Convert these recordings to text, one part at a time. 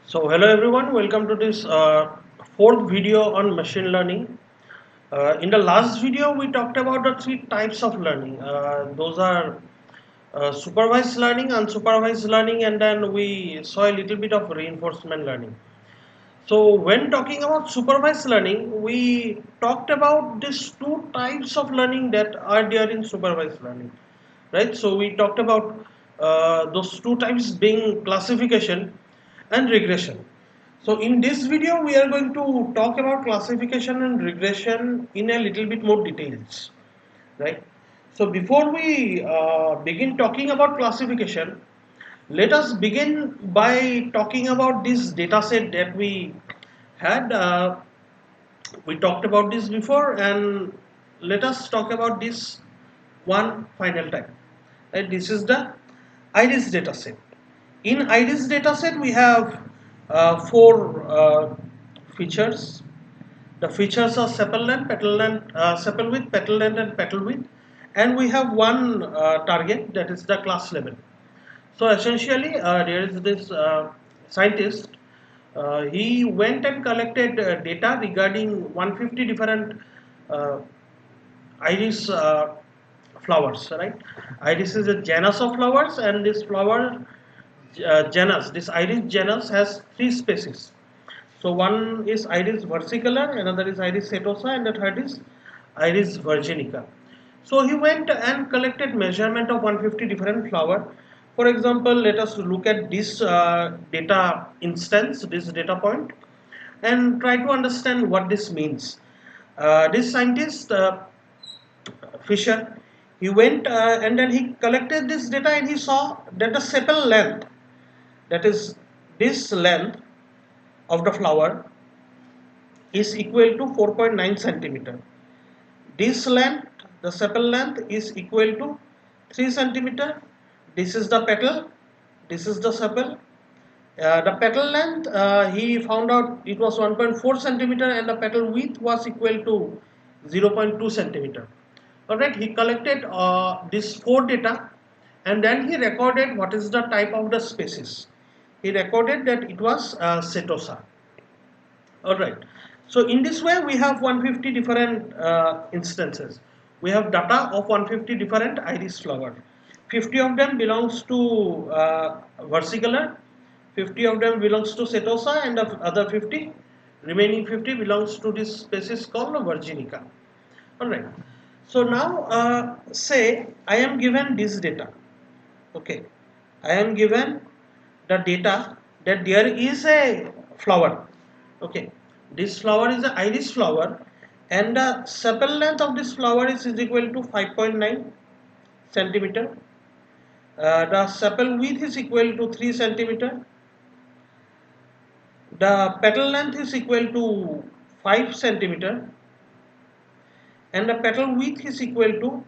So hello everyone, welcome to this fourth video on machine learning. In the last video, we talked about the three types of learning. Those are supervised learning, unsupervised learning, and then we saw a little bit of reinforcement learning. So when talking about supervised learning, we talked about these two types of learning that are there in supervised learning, right? So we talked about those two types being classification and regression. So in this video, we are going to talk about classification and regression in a little bit more details, right? So before we begin talking about classification, let us begin by talking about this data set that we had. We talked about this before, and let us talk about this one final time. Right? This is the IRIS data set. In IRIS data set, we have four features. The features are sepal length, petal length, sepal width, petal length, and petal width. And we have one target, that is the class level. So essentially, there is this scientist. He went and collected data regarding 150 different uh, iris flowers. Right? Iris is a genus of flowers, and this flower genus, this iris genus, has three species. So one is Iris versicolor, another is Iris setosa, and the third is Iris virginica. So he went and collected measurement of 150 different flower. For example, let us look at this data instance, this data point, and try to understand what this means. This scientist, Fisher, he went and then he collected this data and he saw that the sepal length, that is this length of the flower, is equal to 4.9 centimeter. This length, the sepal length, is equal to 3 centimeter. This is the petal. This is the sepal. The petal length, he found out it was 1.4 centimeter, and the petal width was equal to 0.2 centimeter. Alright, he collected this four data, and then he recorded what is the type of the species. He recorded that it was setosa. Alright, so in this way we have 150 different instances. We have data of 150 different iris flower. 50 of them belongs to versicolor, 50 of them belongs to setosa, and the other 50, remaining 50, belongs to this species called virginica. Alright, so now say I am given this data. Okay, I am given the data that there is a flower. Okay, this flower is an iris flower, and the sepal length of this flower is equal to 5.9 centimeter. The sepal width is equal to 3 centimeter. The petal length is equal to 5 centimeter, and the petal width is equal to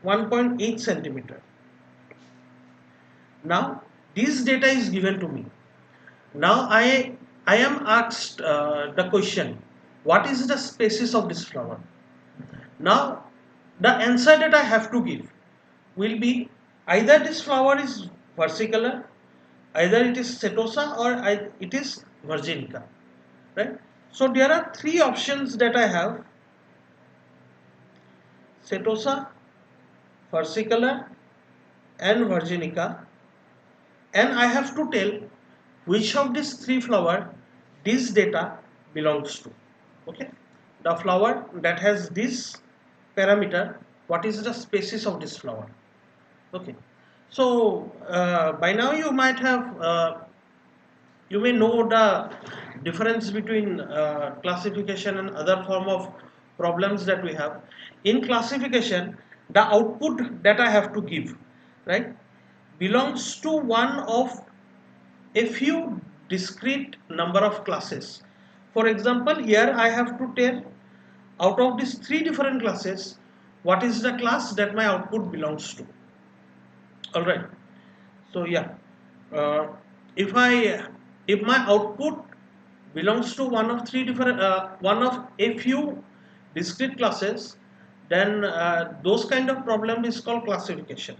1.8 centimeter. Now this data is given to me. Now I am asked the question, what is the species of this flower? Now the answer that I have to give will be either this flower is versicolor, either it is setosa, or it is virginica, right? So there are three options that I have: setosa, versicolor, and virginica, and I have to tell which of these three flower this data belongs to. Okay, the flower that has this parameter, what is the species of this flower? Okay, so by now you may know the difference between classification and other form of problems that we have. In classification, the output that I have to give, right, belongs to one of a few discrete number of classes. For example, here I have to tell out of these three different classes what is the class that my output belongs to. All right. So yeah, uh, if I if my output belongs to one of three different one of a few discrete classes, then those kind of problem is called classification.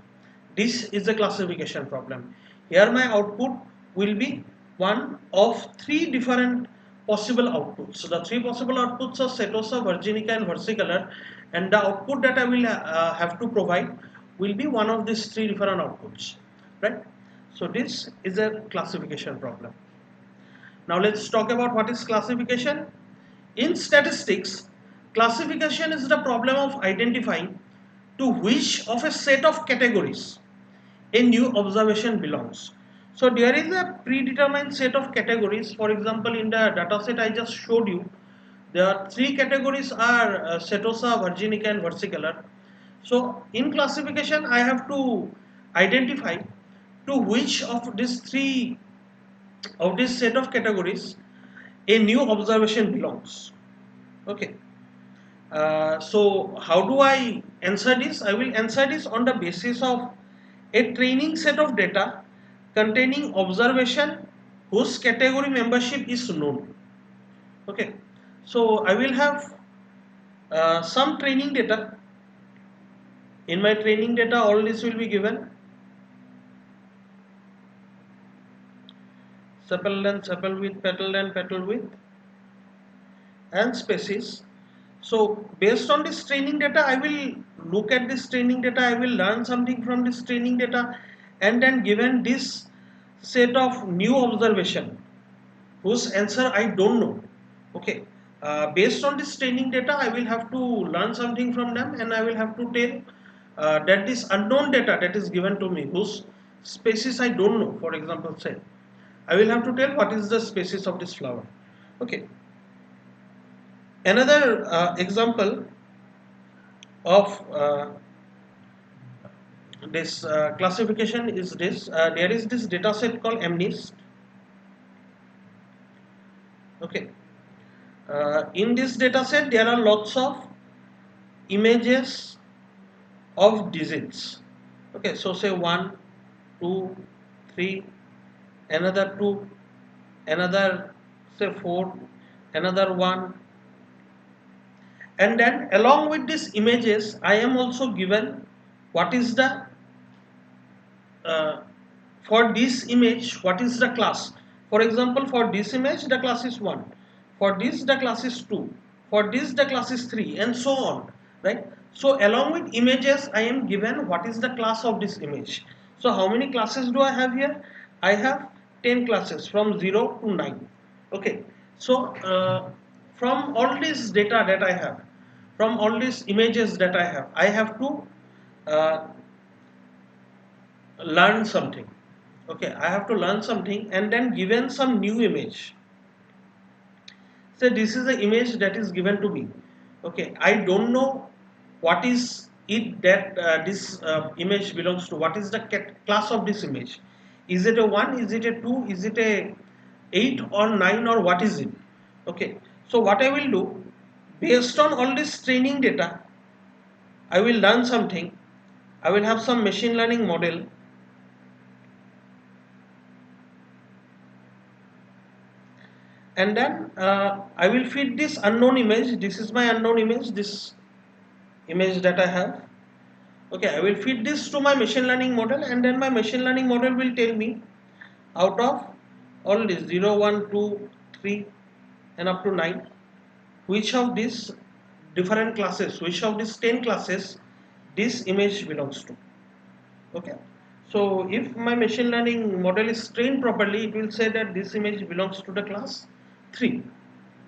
This is a classification problem. Here my output will be one of three different possible outputs. So the three possible outputs are setosa, virginica and versicolor, and the output that I will have to provide will be one of these three different outputs, right? So this is a classification problem. Now let's talk about what is classification. In statistics, classification is the problem of identifying to which of a set of categories a new observation belongs. So there is a predetermined set of categories. For example, in the data set I just showed you, there are three categories are setosa, virginica and versicolor. So in classification I have to identify to which of these three of this set of categories a new observation belongs. Okay. So how do I answer this? I will answer this on the basis of a training set of data containing observation whose category membership is known. Okay. So I will have some training data. In my training data, all this will be given. Sepal length, sepal width, petal width, and species. So based on this training data, I will look at this training data, I will learn something from this training data, and then given this set of new observation whose answer I don't know. Okay, based on this training data, I will have to learn something from them, and I will have to tell that this unknown data that is given to me whose species I don't know. For example, say I will have to tell what is the species of this flower. Okay. Another example of this classification is this. There is this data set called MNIST. Okay. In this data set, there are lots of images of digits. Okay, so say 1, 2, 3, another 2, another say 4, another 1, and then along with these images, I am also given what is the for this image what is the class. For example, for this image the class is 1, for this the class is 2, for this the class is 3, and so on, right? So along with images I am given what is the class of this image. So how many classes do I have here? I have 10 classes from 0 to 9. Okay, so from all this data that I have, from all these images that I have to uh, learn something. Okay, I have to learn something, and then given some new image. So this is the image that is given to me. Okay, I don't know what is it that this image belongs to. What is the class of this image? Is it a 1, is it a 2, is it a 8 or 9, or what is it? Okay, so what I will do, based on all this training data, I will learn something. I will have some machine learning model, and then I will feed this unknown image. This is my unknown image, this image that I have. Okay, I will feed this to my machine learning model, and then my machine learning model will tell me out of all these 0, 1, 2, 3 and up to 9, which of these different classes, which of these 10 classes this image belongs to. Okay, so if my machine learning model is trained properly, it will say that this image belongs to the class 3.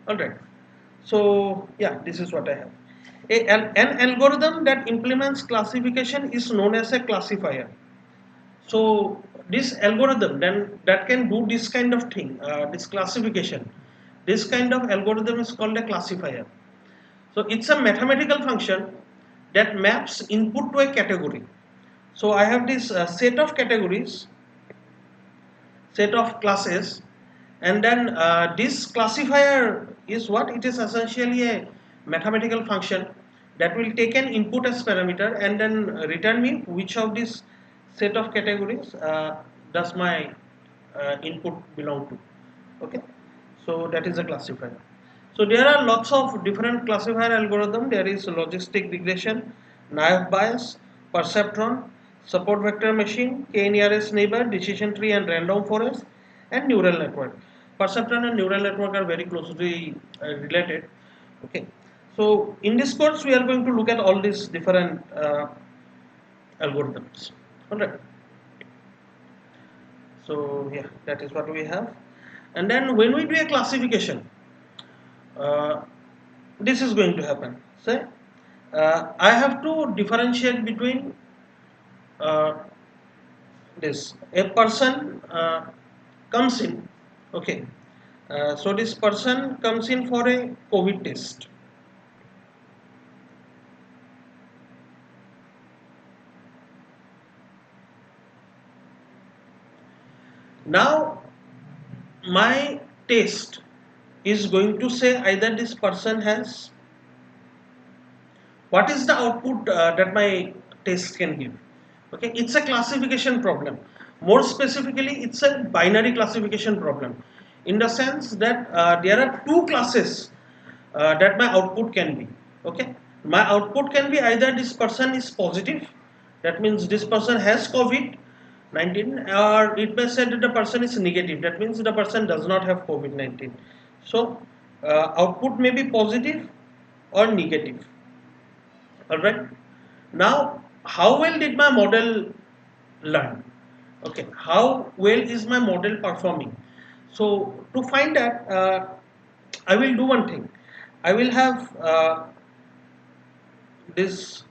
Alright, so yeah, this is what I have. An algorithm that implements classification is known as a classifier. So this algorithm then that can do this kind of thing, this classification, this kind of algorithm is called a classifier. So it's a mathematical function that maps input to a category. So I have this set of categories, set of classes, and then this classifier is what? It is essentially a mathematical function that will take an input as parameter and then return me which of this set of categories does my input belong to. Okay, so that is a classifier. So there are lots of different classifier algorithm. There is logistic regression, naive Bayes, perceptron, support vector machine, k-nearest neighbor, decision tree, and random forest. and neural network. Perceptron and neural network are very closely related. Okay, so in this course we are going to look at all these different algorithms. All right. So yeah, that is what we have. And then when we do a classification, uh, this is going to happen. Say, I have to differentiate between uh, this. A person comes in. Okay. So this person comes in for a COVID test. Now my test is going to say either this person has, what is the output that my test can give. Okay, it's a classification problem. More specifically, it's a binary classification problem, in the sense that there are two classes that my output can be. Okay, my output can be either this person is positive, that means this person has COVID-19, or it may say that the person is negative, that means the person does not have COVID-19. So output may be positive or negative. All right. Now, how well did my model learn? Okay. How well is my model performing? So, to find that, I will do one thing. I will have this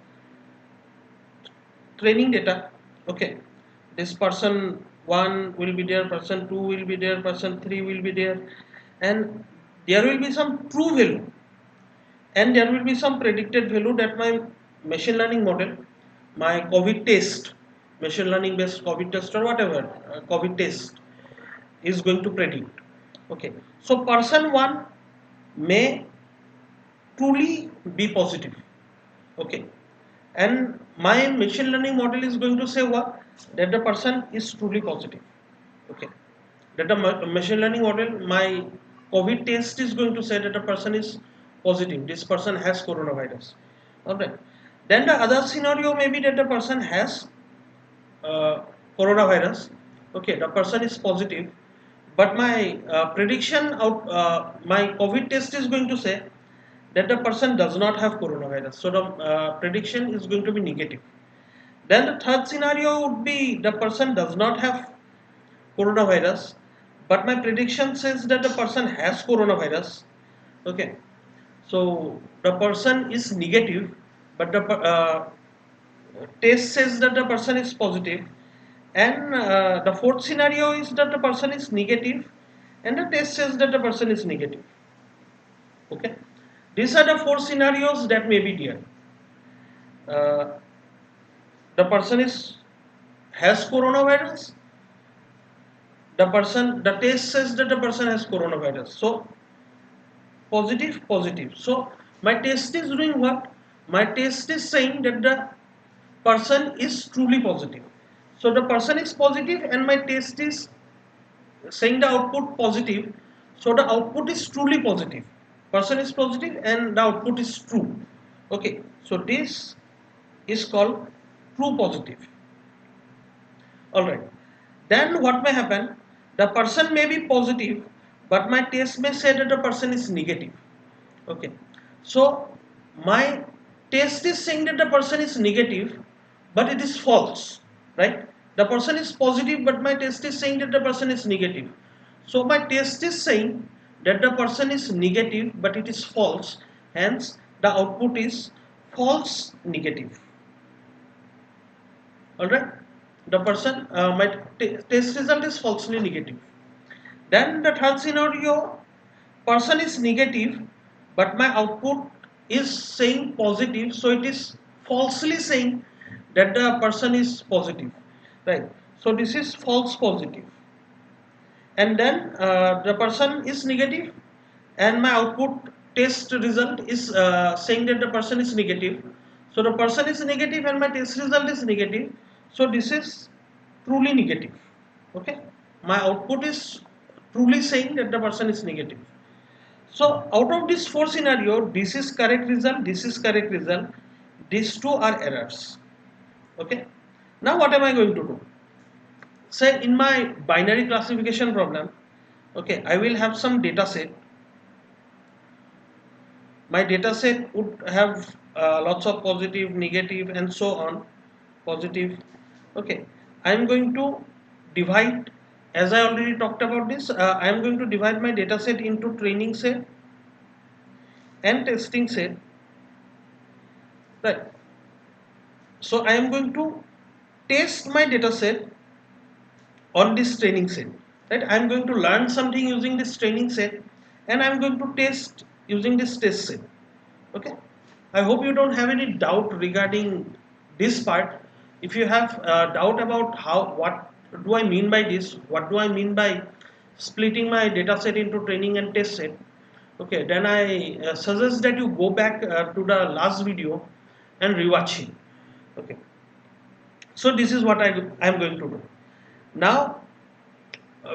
training data. Okay. This person 1 will be there, person 2 will be there, person 3 will be there, and there will be some true value, and there will be some predicted value that my machine learning model, my COVID test, machine learning based COVID test or whatever COVID test is going to predict. Okay, so person 1 may truly be positive. Okay, and my machine learning model is going to say what, that the person is truly positive. Okay, that the machine learning model, my COVID test is going to say that the person is positive, this person has coronavirus. All right, then the other scenario may be that the person has uh, coronavirus. Okay, the person is positive, but my prediction out, my COVID test is going to say that the person does not have coronavirus, so the prediction is going to be negative. Then the third scenario would be the person does not have coronavirus, but my prediction says that the person has coronavirus. Okay, so the person is negative, but the test says that the person is positive, and the fourth scenario is that the person is negative, and the test says that the person is negative. Okay, these are the four scenarios that may be there. Uh, the person is has coronavirus, the test says that the person has coronavirus, so positive, positive. So my test is doing what, my test is saying that the person is truly positive. So the person is positive and my test is saying the output positive, so the output is truly positive, person is positive and the output is true. Okay, so this is called true positive. All right, then what may happen, the person may be positive, but my test may say that the person is negative. Okay, so my test is saying that the person is negative, but it is false, right? The person is positive, but my test is saying that the person is negative. So my test is saying that the person is negative, but it is false. Hence, the output is false negative. All right, the person, my test result is falsely negative. Then the third scenario, person is negative, but my output is saying positive, so it is falsely saying that the person is positive, right? So this is false positive. And then the person is negative, and my output test result is saying that the person is negative. So the person is negative and my test result is negative. So this is truly negative. Okay, my output is truly saying that the person is negative. So out of these four scenario, this is correct result, this is correct result, these two are errors. Okay. Now what am I going to do? say in my binary classification problem, okay, I will have some data set. My data set would have lots of positive, negative, and so on. Positive, okay. I am going to divide, as I already talked about this, I am going to divide my data set into training set and testing set, right? So I am going to test my data set on this training set, right? I'm going to learn something using this training set, and I'm going to test using this test set. Okay, I hope you don't have any doubt regarding this part. If you have doubt about how, what do I mean by this, what do I mean by splitting my data set into training and test set, okay, then I suggest that you go back to the last video and rewatch it. Okay, so this is what I'm going to do now.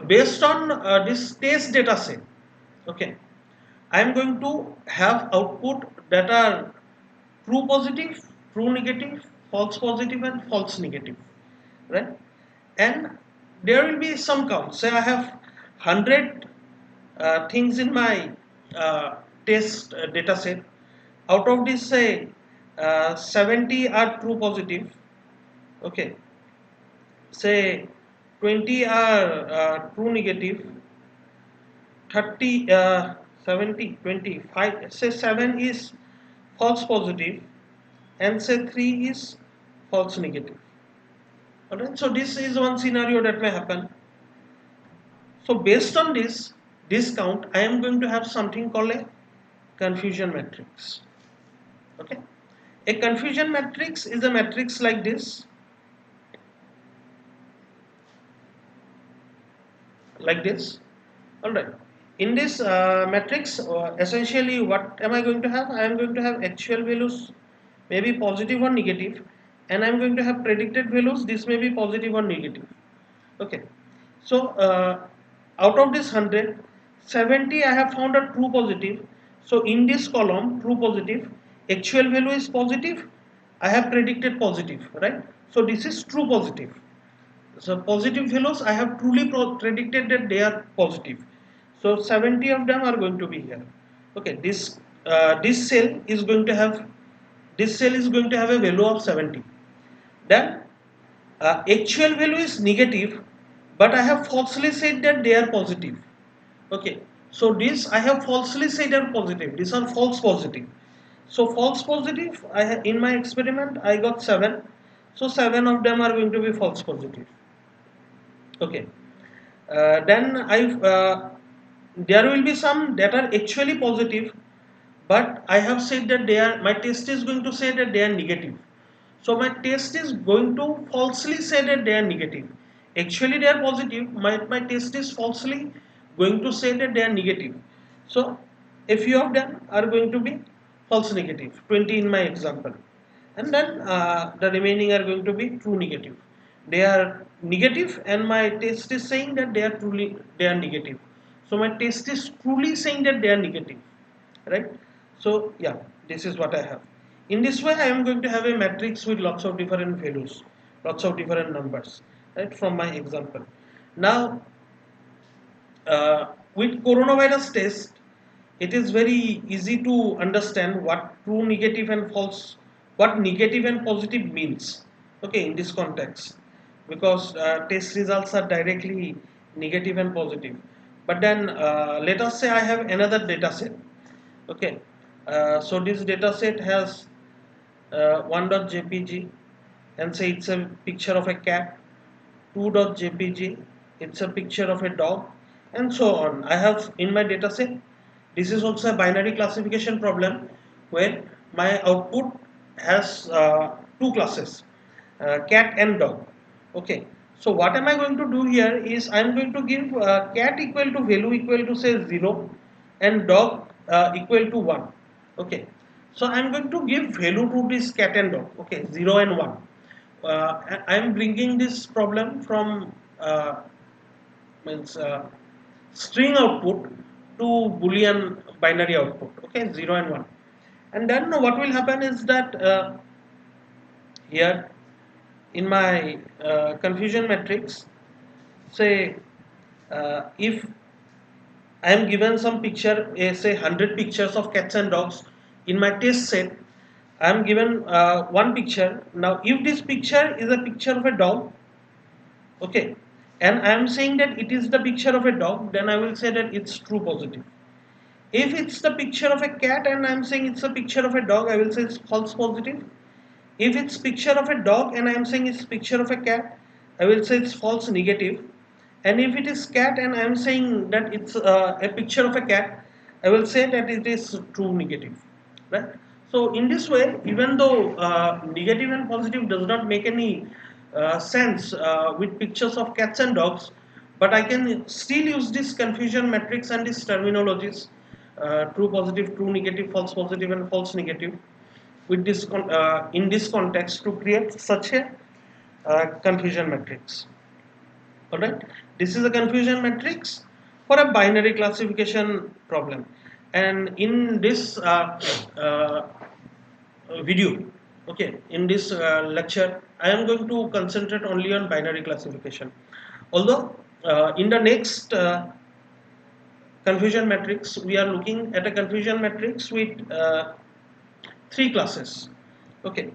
Based on this test data set, okay, I am going to have output that are true positive, true negative, false positive, and false negative, right? And there will be some count. Say I have 100 things in my test data set. Out of this, say 70 are true positive, okay, say 20 are true negative, 30 70 25, say 7 is false positive, and say 3 is false negative. Alright, so this is one scenario that may happen. So based on this count, I am going to have something called a confusion matrix. Okay, a confusion matrix is a matrix like this, like this. All right, in this matrix, essentially what am I going to have? I am going to have actual values, maybe positive or negative, and I am going to have predicted values. This may be positive or negative. Okay, so out of this 100, 70 I have found a true positive. So in this column, true positive, actual value is positive, I have predicted positive, right? So this is true positive. So positive values, I have truly predicted that they are positive. So 70 of them are going to be here. Okay, this cell is going to have, this cell is going to have a value of 70. Then actual value is negative, but I have falsely said that they are positive. Okay, so this I have falsely said they are positive. These are false positive. So false positive, in my experiment I got 7. So 7 of them are going to be false positive. Okay, then there will be some that are actually positive, but I have said that they are, my test is going to say that they are negative. So my test is going to falsely say that they are negative. Actually they are positive. My test is falsely going to say that they are negative. So a few of them are going to be false negative, 20 in my example. And then the remaining are going to be true negative. They are negative and my test is saying that they are negative. So my test is truly saying that they are negative, right? So yeah, this is what I have. In this way I am going to have a matrix with lots of different values, lots of different numbers, right, from my example. Now with coronavirus test, it is very easy to understand what true negative and false, what negative and positive means, okay, in this context, because test results are directly negative and positive. But then let us say I have another data set. Okay, so this data set has 1.jpg, and say it's a picture of a cat. 2.jpg, it's a picture of a dog, and so on. I have in my data set, this is also a binary classification problem where my output has two classes, cat and dog. Okay, so what am I going to do here is I am going to give cat equal to value equal to say 0 and dog equal to 1. Okay, so I am going to give value to this cat and dog, okay, 0 and 1. I am bringing this problem from means string output to boolean binary output, okay, 0 and 1. And then what will happen is that here in my confusion matrix, say if I am given some picture, say 100 pictures of cats and dogs in my test set. I am given one picture. Now, if this picture is a picture of a dog, okay, and I am saying that it is the picture of a dog, then I will say that it's true positive. If it's the picture of a cat and I am saying it's a picture of a dog, I will say it's false positive. If it's picture of a dog and I am saying it's picture of a cat, I will say it's false negative. And if it is cat and I am saying that it's a picture of a cat, I will say that it is true negative. Right? So in this way, even though negative and positive does not make any sense with pictures of cats and dogs, but I can still use this confusion matrix and these terminologies, true positive, true negative, false positive, and false negative, with this in this context to create such a confusion matrix. All right, this is a confusion matrix for a binary classification problem, and in this video, okay, in this lecture I am going to concentrate only on binary classification, although in the next confusion matrix we are looking at a confusion matrix with three classes. Okay,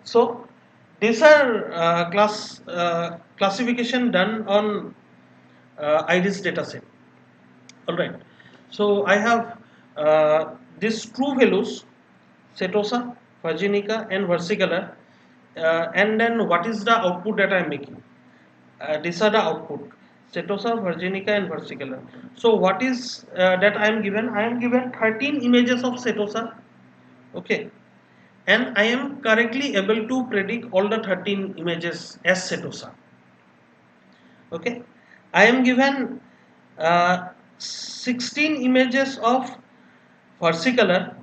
so these are classification done on IRIS dataset. All right. So I have these true values, Setosa, Virginica, and versicolor, and then what is the output that I am making? These are the output: Setosa, Virginica, and versicolor. So what is that I am given? I am given 13 images of Setosa. Okay, and I am correctly able to predict all the 13 images as Setosa. Okay, I am given 16 images of versicolor,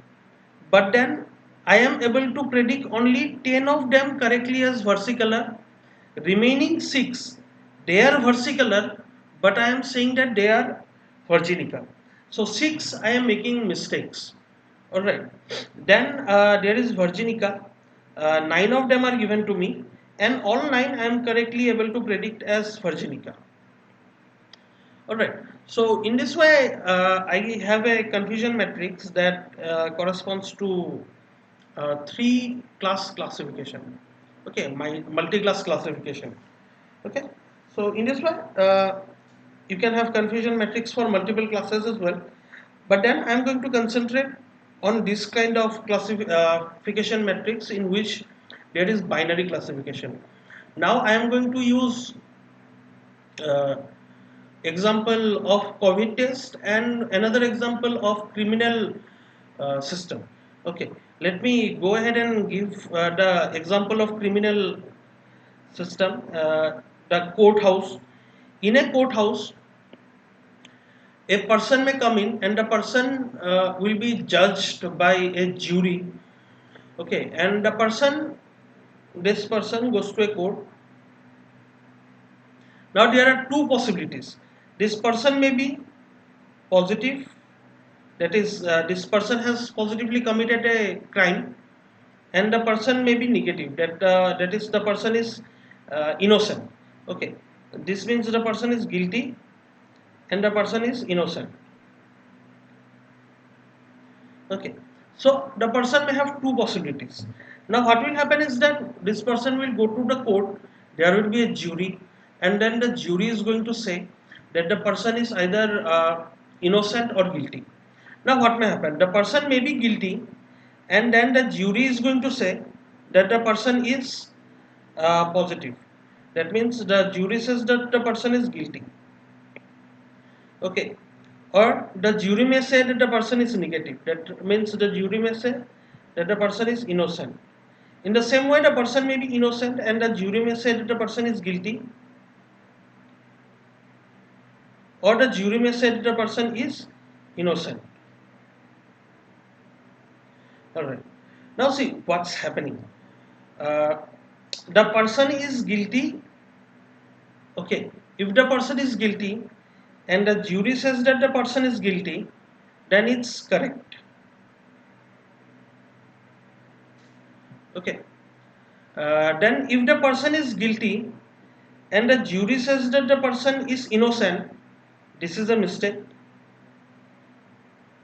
but then I am able to predict only 10 of them correctly as versicolor. Remaining 6 they are versicolor, but I am saying that they are virginica. So 6 I am making mistakes. All right. Then there is virginica. 9 of them are given to me, and all 9 I am correctly able to predict as virginica. All right. So in this way, I have a confusion matrix that corresponds to three class classification. Okay, my multi-class classification. Okay. So in this way, you can have confusion matrix for multiple classes as well. But then I'm going to concentrate on this kind of classification matrix in which there is binary classification. Now I am going to use uh, example of COVID test and another example of criminal system. Okay, let me go ahead and give the example of criminal system, the courthouse. In a courthouse, a person may come in and the person will be judged by a jury. Okay, and this person goes to a court. Now there are two possibilities. This person may be positive, that is this person has positively committed a crime, and the person may be negative, that is the person is innocent. Okay, this means the person is guilty and the person is innocent. Okay, so the person may have two possibilities. Now what will happen is that this person will go to the court, there will be a jury, and then the jury is going to say that the person is either innocent or guilty. Now what may happen, the person may be guilty, and then the jury is going to say that the person is positive. That means the jury says that the person is guilty. Okay, or the jury may say that the person is negative. That means the jury may say that the person is innocent. In the same way, the person may be innocent and the jury may say that the person is guilty, or the jury may say that the person is innocent. Alright, now see what's happening. Uh, the person is guilty. Okay, if the person is guilty and the jury says that the person is guilty, then it's correct. Okay, then if the person is guilty and the jury says that the person is innocent, this is a mistake.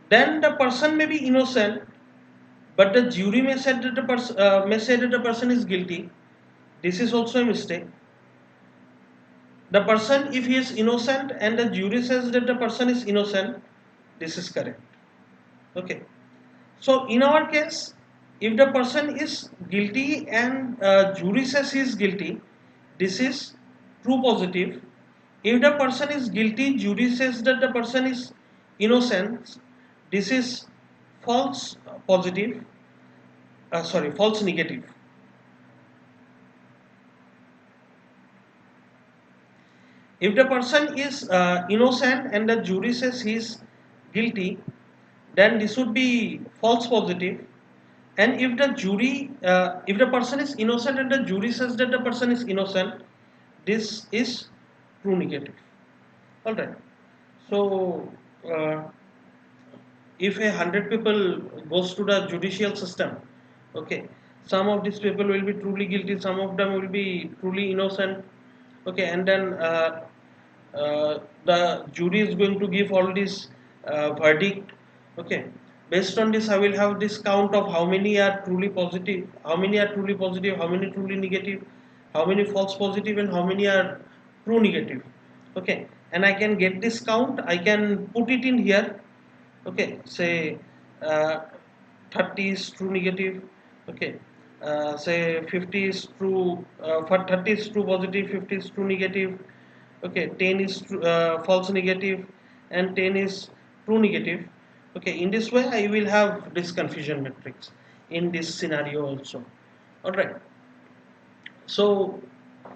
Then the person may be innocent, but the jury may say that the person is guilty. This is also a mistake. The person, if he is innocent and the jury says that the person is innocent, this is correct. Okay. So in our case, if the person is guilty and jury says he is guilty, this is true positive. If the person is guilty, jury says that the person is innocent, this is false positive. False negative. If the person is innocent and the jury says he is guilty, then this would be false positive. And if the person is innocent and the jury says that the person is innocent, this is true negative. All right. So, if 100 people goes to the judicial system, okay, some of these people will be truly guilty, some of them will be truly innocent, okay, and then the jury is going to give all this verdict, okay. Based on this, I will have this count of how many are truly positive, how many are truly positive, how many truly negative, how many false positive, and how many are true negative, okay. And I can get this count, I can put it in here, okay. Say uh, 30 is true negative, okay. Say 50 is true, for 30 is true positive, 50 is true negative, okay. 10 is false negative, and 10 is true negative, okay. In this way I will have this confusion matrix in this scenario also. All right. So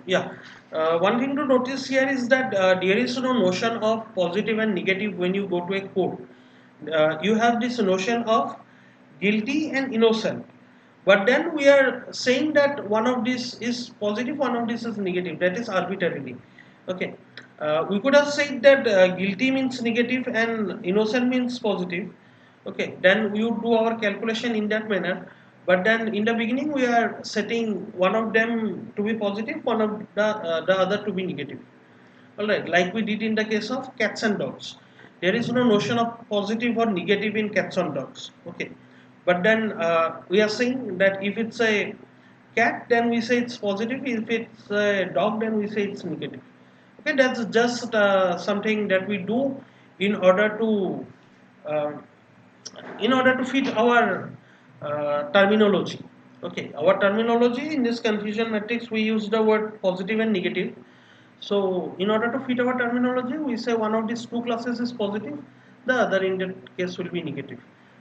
yeah, one thing to notice here is that there is no notion of positive and negative when you go to a court. You have this notion of guilty and innocent, but then we are saying that one of this is positive, one of this is negative. That is arbitrarily. Okay, we could have said that guilty means negative and innocent means positive. Okay, then we would do our calculation in that manner. But then in the beginning we are setting one of them to be positive, one of the other to be negative. All right, like we did in the case of cats and dogs. There is no notion of positive or negative in cats and dogs. Okay, but then we are saying that if it's a cat, then we say it's positive. If it's a dog, then we say it's negative. Okay, that's just something that we do in order to uh, fit our terminology. Okay, our terminology in this confusion matrix, we use the word positive and negative. So in order to fit our terminology, we say one of these two classes is positive, the other in that case will be negative.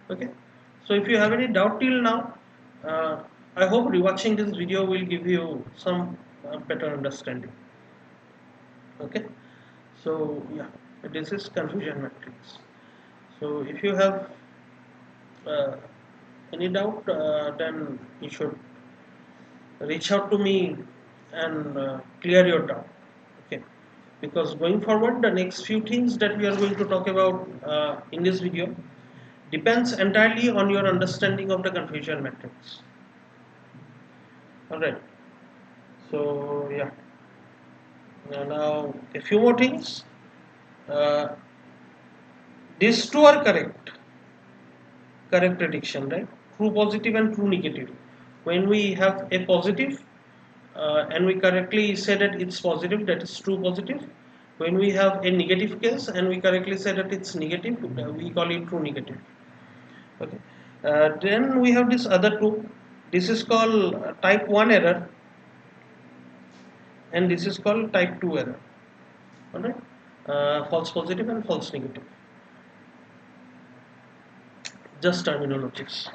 Okay. So if you have any doubt till now, I hope rewatching this video will give you some better understanding. Okay. So yeah, this is confusion matrix. So if you have uh, any doubt, then you should reach out to me and clear your doubt. Okay, because going forward, the next few things that we are going to talk about in this video depends entirely on your understanding of the confusion matrix. All right. So yeah. Now a few more things. Uh, these two are correct. Correct prediction, right? True positive and true negative. When we have a positive and we correctly say that it's positive, that is true positive. When we have a negative case and we correctly say that it's negative, we call it true negative. Okay. Then we have this other two. This is called type 1 error, and this is called type 2 error. Alright. False positive and false negative. Just terminologies.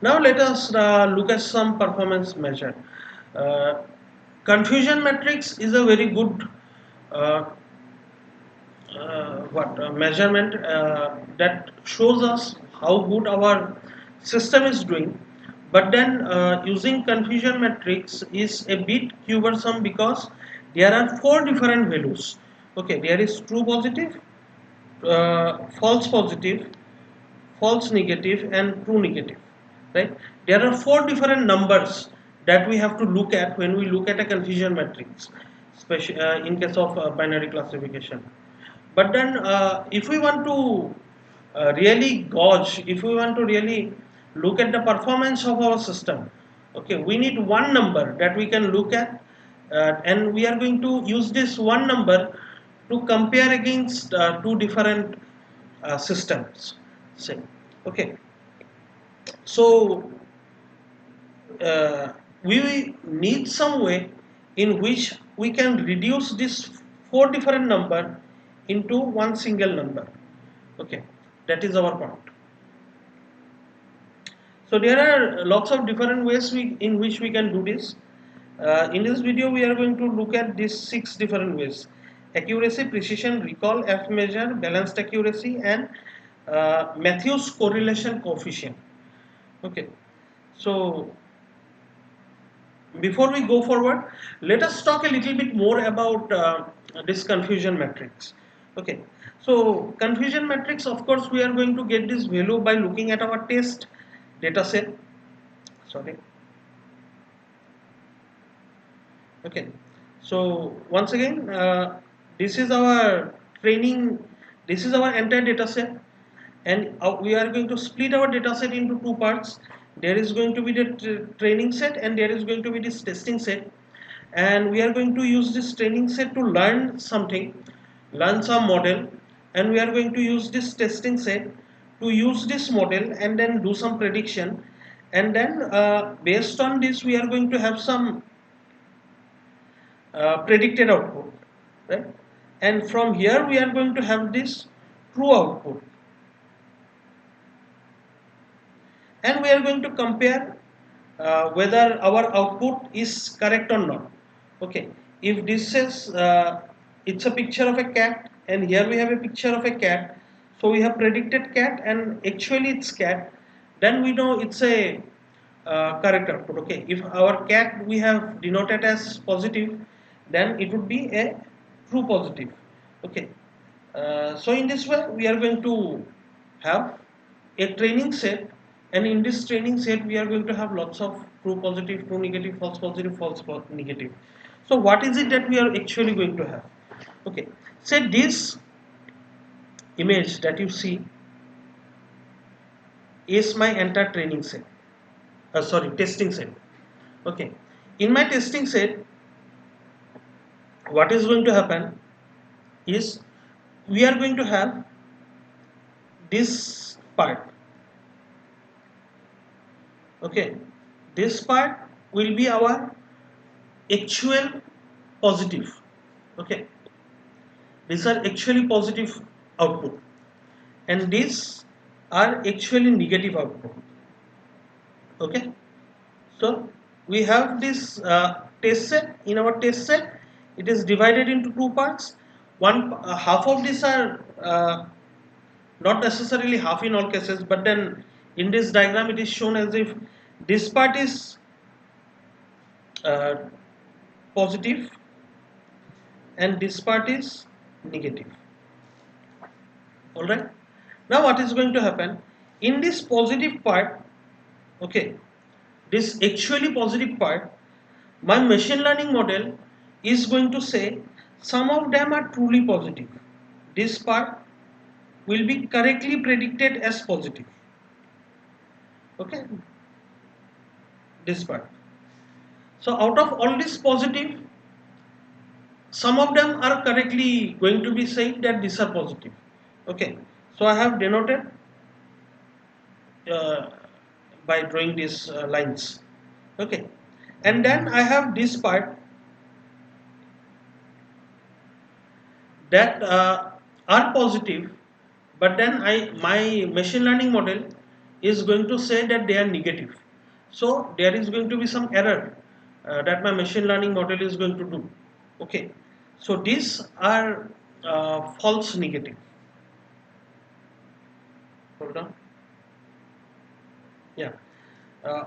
Now let us look at some performance measure. Uh, Confusion matrix is a very good uh, measurement that shows us how good our system is doing. But then using confusion matrix is a bit cumbersome because there are four different values. Okay, there is true positive, false positive, false negative, and true negative, right? There are four different numbers that we have to look at when we look at a confusion matrix. in case of binary classification. But then if we want to really gauge, if we want to really look at the performance of our system, okay, we need one number that we can look at, and we are going to use this one number to compare against two different systems, say. Okay, so we need some way in which we can reduce this four different number into one single number. Okay, that is our point. So there are lots of different ways in which we can do this. In this video we are going to look at these 6 different ways: accuracy, precision, recall, F measure, balanced accuracy, and Matthews correlation coefficient. Okay, so before we go forward, let us talk a little bit more about this confusion matrix. Okay, so confusion matrix, of course, we are going to get this value by looking at our test data set. Sorry. Okay, so once again, this is our training, this is our entire data set, and we are going to split our data set into two parts. There is going to be the training set, and there is going to be this testing set, and we are going to use this training set to learn something, learn some model, and we are going to use this testing set to use this model and then do some prediction, and then based on this we are going to have some predicted output, right? And from here we are going to have this true output, and we are going to compare whether our output is correct or not. Okay, if this says it's a picture of a cat, and here we have a picture of a cat, so we have predicted cat and actually it's cat, then we know it's a correct output. Okay, if our cat we have denoted as positive, then it would be a true positive. Okay, so in this way we are going to have a training set, and in this training set we are going to have lots of true positive, true negative, false positive, false negative. So what is it that we are actually going to have? Okay, say this image that you see is my entire training set, sorry, testing set. Okay, in my testing set what is going to happen is we are going to have this part. Okay, this part will be our actual positive. Okay, these are actually positive output, and these are actually negative output. Okay, so we have this test set. In our test set it is divided into two parts. One half of these are not necessarily half in all cases, but then in this diagram it is shown as if this part is uh, positive and this part is negative. Alright, now what is going to happen in this positive part? Okay, this actually positive part, my machine learning model is going to say some of them are truly positive. This part will be correctly predicted as positive. Okay, this part. So out of all this positive, some of them are correctly going to be saying that these are positive. Okay, so I have denoted uh, by drawing these lines. Okay, and then I have this part that are positive, but then my machine learning model is going to say that they are negative. So there is going to be some error that my machine learning model is going to do. Okay, so these are false negative. Hold on. Yeah. Uh,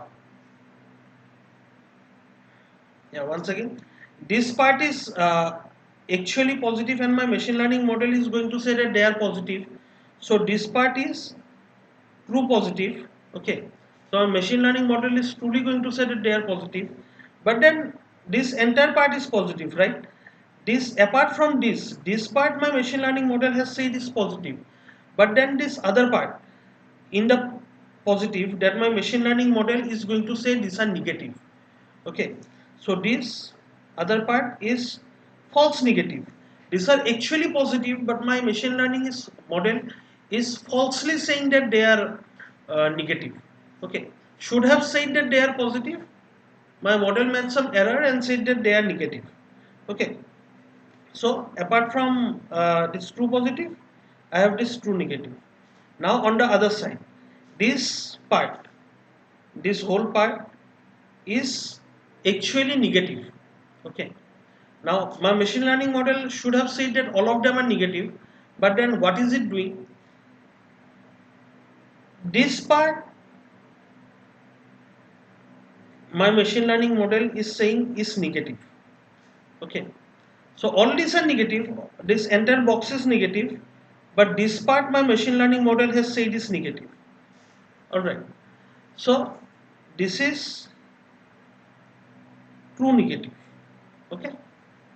yeah. Once again, this part is actually positive, and my machine learning model is going to say that they are positive. So this part is true positive. Okay, so our machine learning model is truly going to say that they are positive, but then this entire part is positive, right? this, apart from this part my machine learning model has said is positive, but then this other part in the positive, that my machine learning model is going to say these are negative. Okay, so this other part is false negative. These are actually positive, but my machine learning is model is falsely saying that they are negative. Okay, should have said that they are positive, my model made some error and said that they are negative. Okay, so apart from this true positive, I have this true negative. Now on the other side, this part, this whole part is actually negative. Okay. Now my machine learning model should have said that all of them are negative, but then what is it doing? This part, my machine learning model is saying is negative. Okay. So all these are negative, this entire box is negative, but this part my machine learning model has said is negative. Alright. So this is true negative. Okay.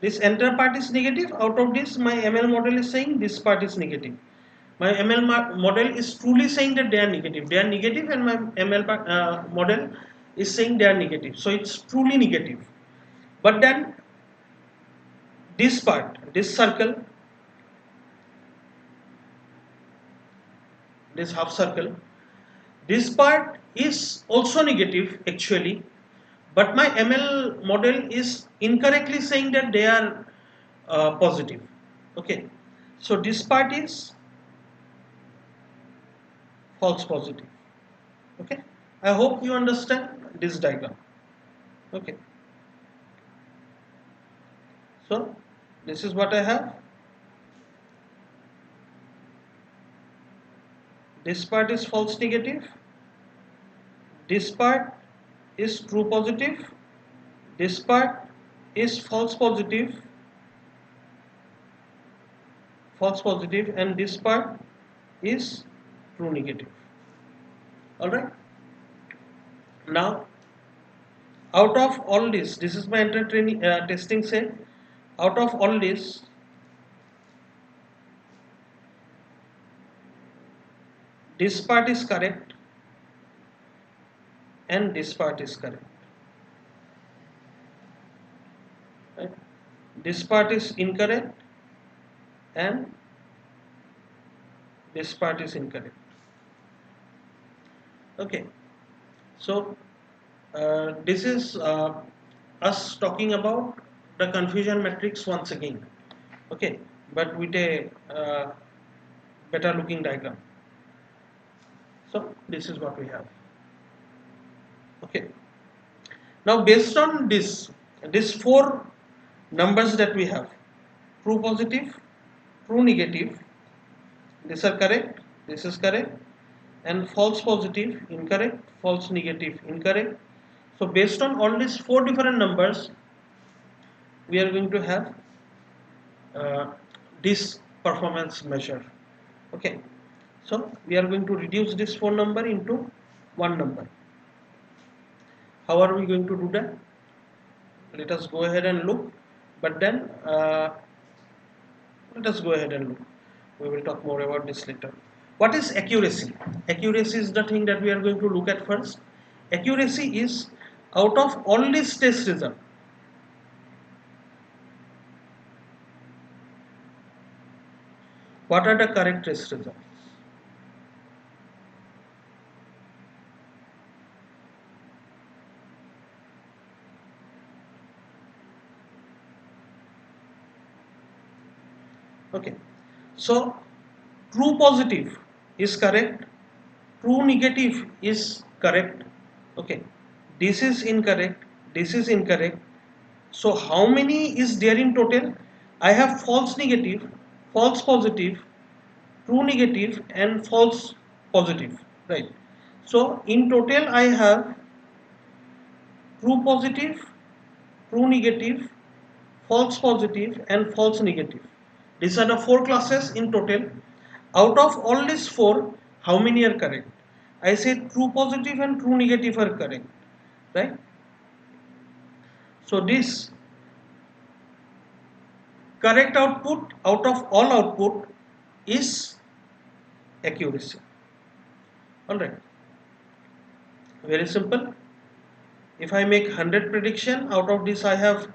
This entire part is negative. Out of this, my ML model is saying this part is negative. My ML model is truly saying that they are negative. They are negative, and my ML model is saying they are negative. So it's truly negative. But then this part, this circle, this half circle, this part is also negative actually, but my ML model is incorrectly saying that they are positive. Okay, so this part is false positive. Okay, I hope you understand this diagram. Okay, so this is what I have. This part is false negative, this part is true positive, this part is false positive, and this part is true negative. Alright, now out of all this is my entire training testing set. Out of all this part is correct and this part is correct. Right? This part is incorrect and this part is incorrect. Okay, so this is us talking about the confusion matrix once again. Okay, but with a better looking diagram. So this is what we have. Okay, now based on these four numbers that we have, true positive, true negative, these are correct, this is correct, and false positive incorrect, false negative incorrect. So based on all these four different numbers, we are going to have this performance measure. Okay, so we are going to reduce this phone number into one number. How are we going to do that? Let us go ahead and look, but then let us go ahead and look. We will talk more about this later. What is accuracy? Accuracy is the thing that we are going to look at first. Accuracy is out of all these test results, what are the correct test results? Okay, so true positive is correct, true negative is correct. Okay, this is incorrect, this is incorrect. So how many is there in total? I have false negative, false positive, true negative, and false positive, right? So in total I have true positive, true negative, false positive, and false negative. These are the four classes in total. Out of all these four, how many are correct? I say true positive and true negative are correct, right? So this correct output out of all output is accuracy. Alright, very simple. If I make 100 prediction, out of this I have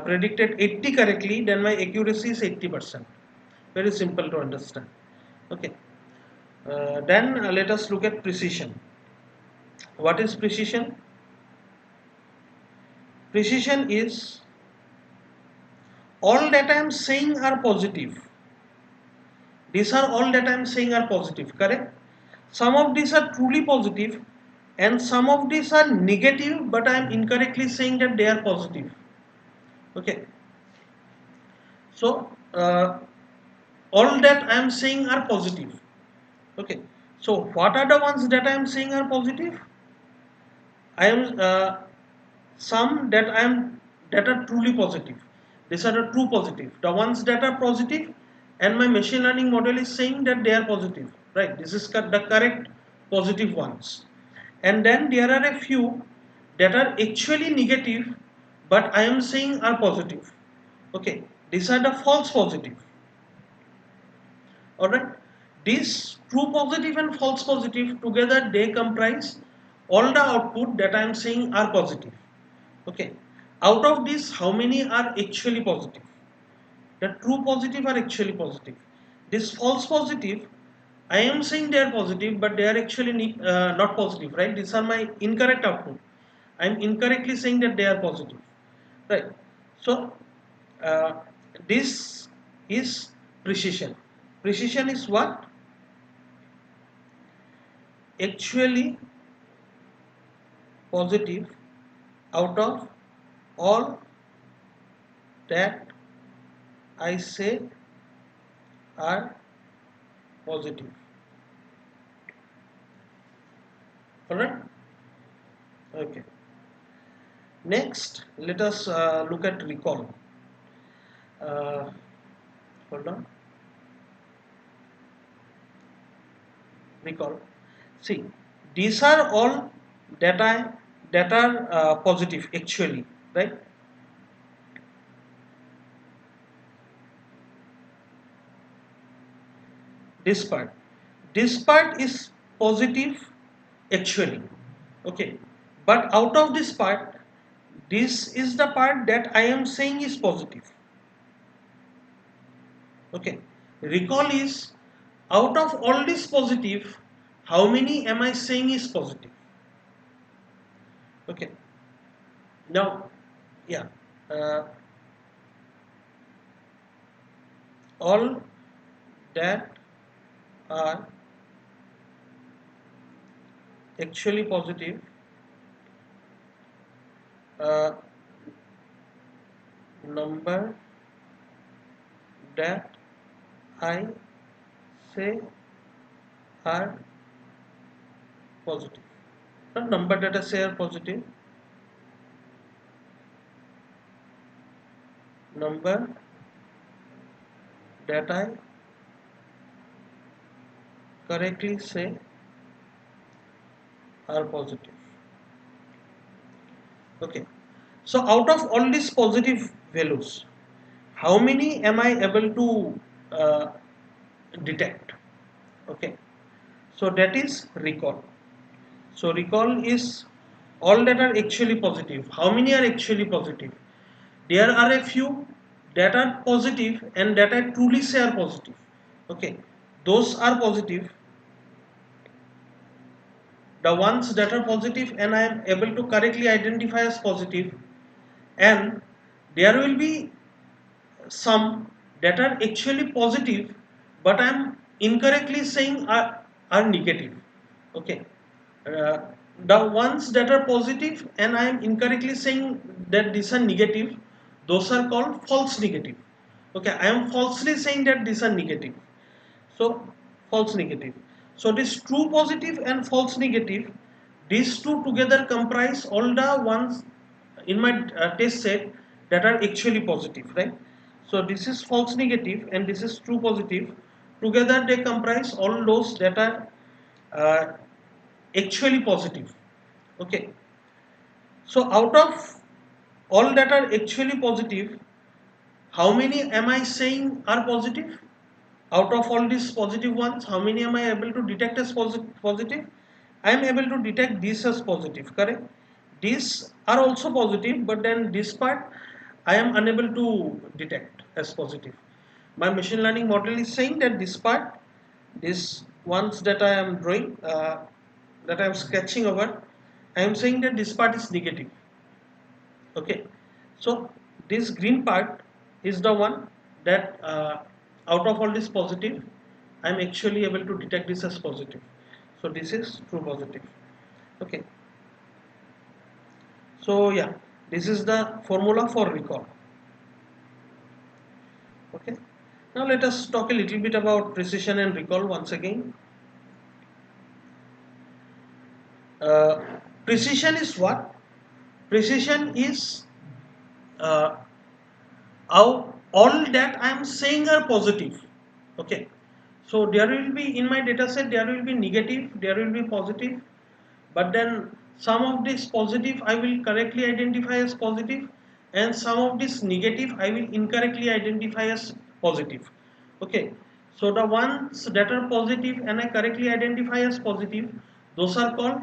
predicted 80 correctly, then my accuracy is 80%. Very simple to understand. Okay. Then let us look at precision. What is precision? Precision is all that I am saying are positive. These are all that I am saying are positive, correct? Some of these are truly positive and some of these are negative, but I am incorrectly saying that they are positive. Okay. So, all that I am saying are positive. Okay. So, what are the ones that I am saying are positive? I am some that I am that are truly positive. These are the true positive. The ones that are positive, and my machine learning model is saying that they are positive. Right? This is the correct positive ones. And then there are a few that are actually negative, but I am saying are positive. Okay, these are the false positive. Alright, these true positive and false positive together they comprise all the output that I am saying are positive. Okay, out of these, how many are actually positive? The true positive are actually positive. This false positive, I am saying they are positive, but they are actually not positive, right? These are my incorrect output. I am incorrectly saying that they are positive, right? So, uh, this is precision. Precision is what? Actually positive out of all that I say are positive. Alright? Okay. Next, let us look at recall. Uh, Hold on. Recall. See, these are all data that are positive actually, right? This part is positive actually, okay, but out of this part, this is the part that I am saying is positive. Okay, recall is out of all this positive, how many am I saying is positive? Okay, now, yeah, uh, all that are actually positive, uh, number that I say are positive. Not number that I say are positive, number that I correctly say are positive. Okay. So out of all these positive values, how many am I able to detect? Okay. So that is recall. So recall is all that are actually positive. How many are actually positive? There are a few that are positive and that I truly say are positive. Okay. Those are positive. The ones that are positive and I am able to correctly identify as positive, and there will be some that are actually positive but I am incorrectly saying are negative. Okay, uh, the ones that are positive and I am incorrectly saying that these are negative, those are called false negative. Okay, I am falsely saying that these are negative, so false negative. So this true positive and false negative, these two together comprise all the ones in my test set that are actually positive, right? So this is false negative and this is true positive. Together they comprise all those that are uh, actually positive. Okay. So out of all that are actually positive, how many am I saying are positive? Out of all these positive ones, how many am I able to detect as positive? I am able to detect this as positive, correct? These are also positive, but then this part I am unable to detect as positive. My machine learning model is saying that this part, this ones that I am drawing, that I am sketching over, I am saying that this part is negative. Okay, so this green part is the one that out of all this positive, I am actually able to detect this as positive. So this is true positive. Okay, so yeah, this is the formula for recall. Okay, now let us talk a little bit about precision and recall once again. uh, Precision is what? Precision is uh, how all that I am saying are positive. Okay, so there will be in my data set, there will be negative, there will be positive, but then some of this positive I will correctly identify as positive, and some of this negative I will incorrectly identify as positive. Okay, so the ones that are positive and I correctly identify as positive, those are called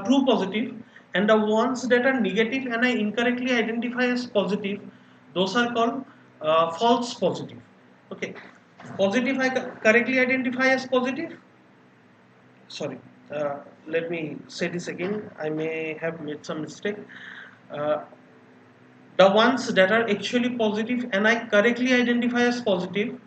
true positive, and the ones that are negative and I incorrectly identify as positive, those are called false positive. Okay, positive I correctly identify as positive. Sorry, uh, let me say this again, I may have made some mistake. uh, the ones that are actually positive and I correctly identify as positive,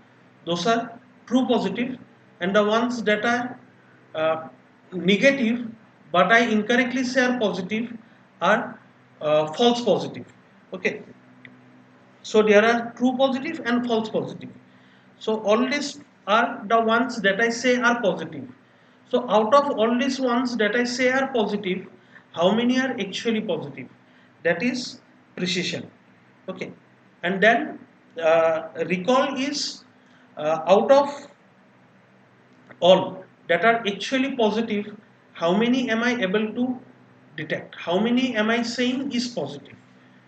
those are true positive, and the ones that are negative but I incorrectly say are positive are false positive. Okay, so there are true positive and false positive. So all these are the ones that I say are positive. So out of all these ones that I say are positive, how many are actually positive? That is precision. Okay, and then recall is out of all that are actually positive, how many am I able to detect? How many am I saying is positive?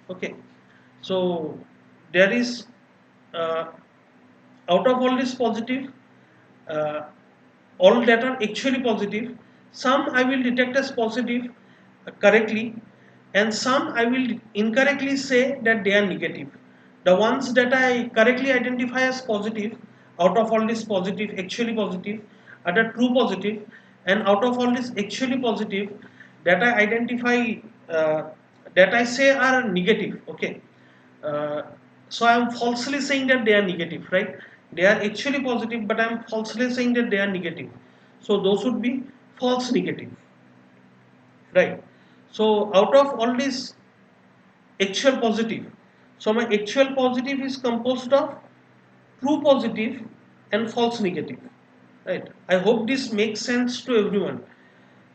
Okay, so there is uh, out of all this positive, uh, all that are actually positive, some I will detect as positive correctly, and some I will incorrectly say that they are negative. The ones that I correctly identify as positive, out of all this positive, actually positive, are the true positive, and out of all this actually positive, that I identify, uh, that I say are negative. Okay, uh, so I am falsely saying that they are negative, right? They are actually positive, but I am falsely saying that they are negative. So those would be false negative, right? So out of all this actual positive, so my actual positive is composed of true positive and false negative, right? I hope this makes sense to everyone.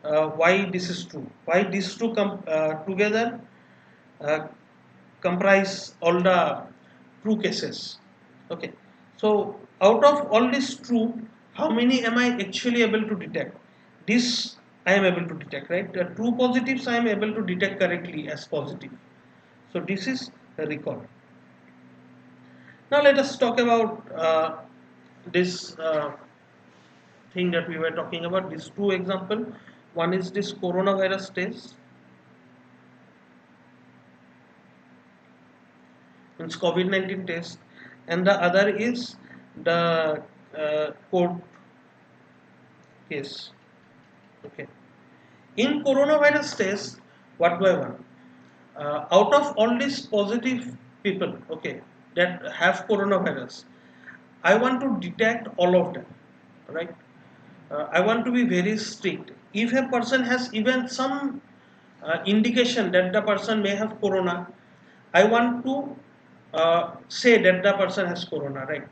Why this is true? Why these two come together uh, comprise all the true cases. Okay, so out of all this true, how many am I actually able to detect? This I am able to detect, right? The true positives I am able to detect correctly as positive. So this is the recall. Now let us talk about this thing that we were talking about. These two example. One is this coronavirus test, means COVID-19 test, and the other is the court case. Okay. In coronavirus test, what do I want? Out of all these positive people, okay, that have coronavirus, I want to detect all of them, right? I want to be very strict. If a person has even some indication that the person may have corona, I want to say that the person has corona, right?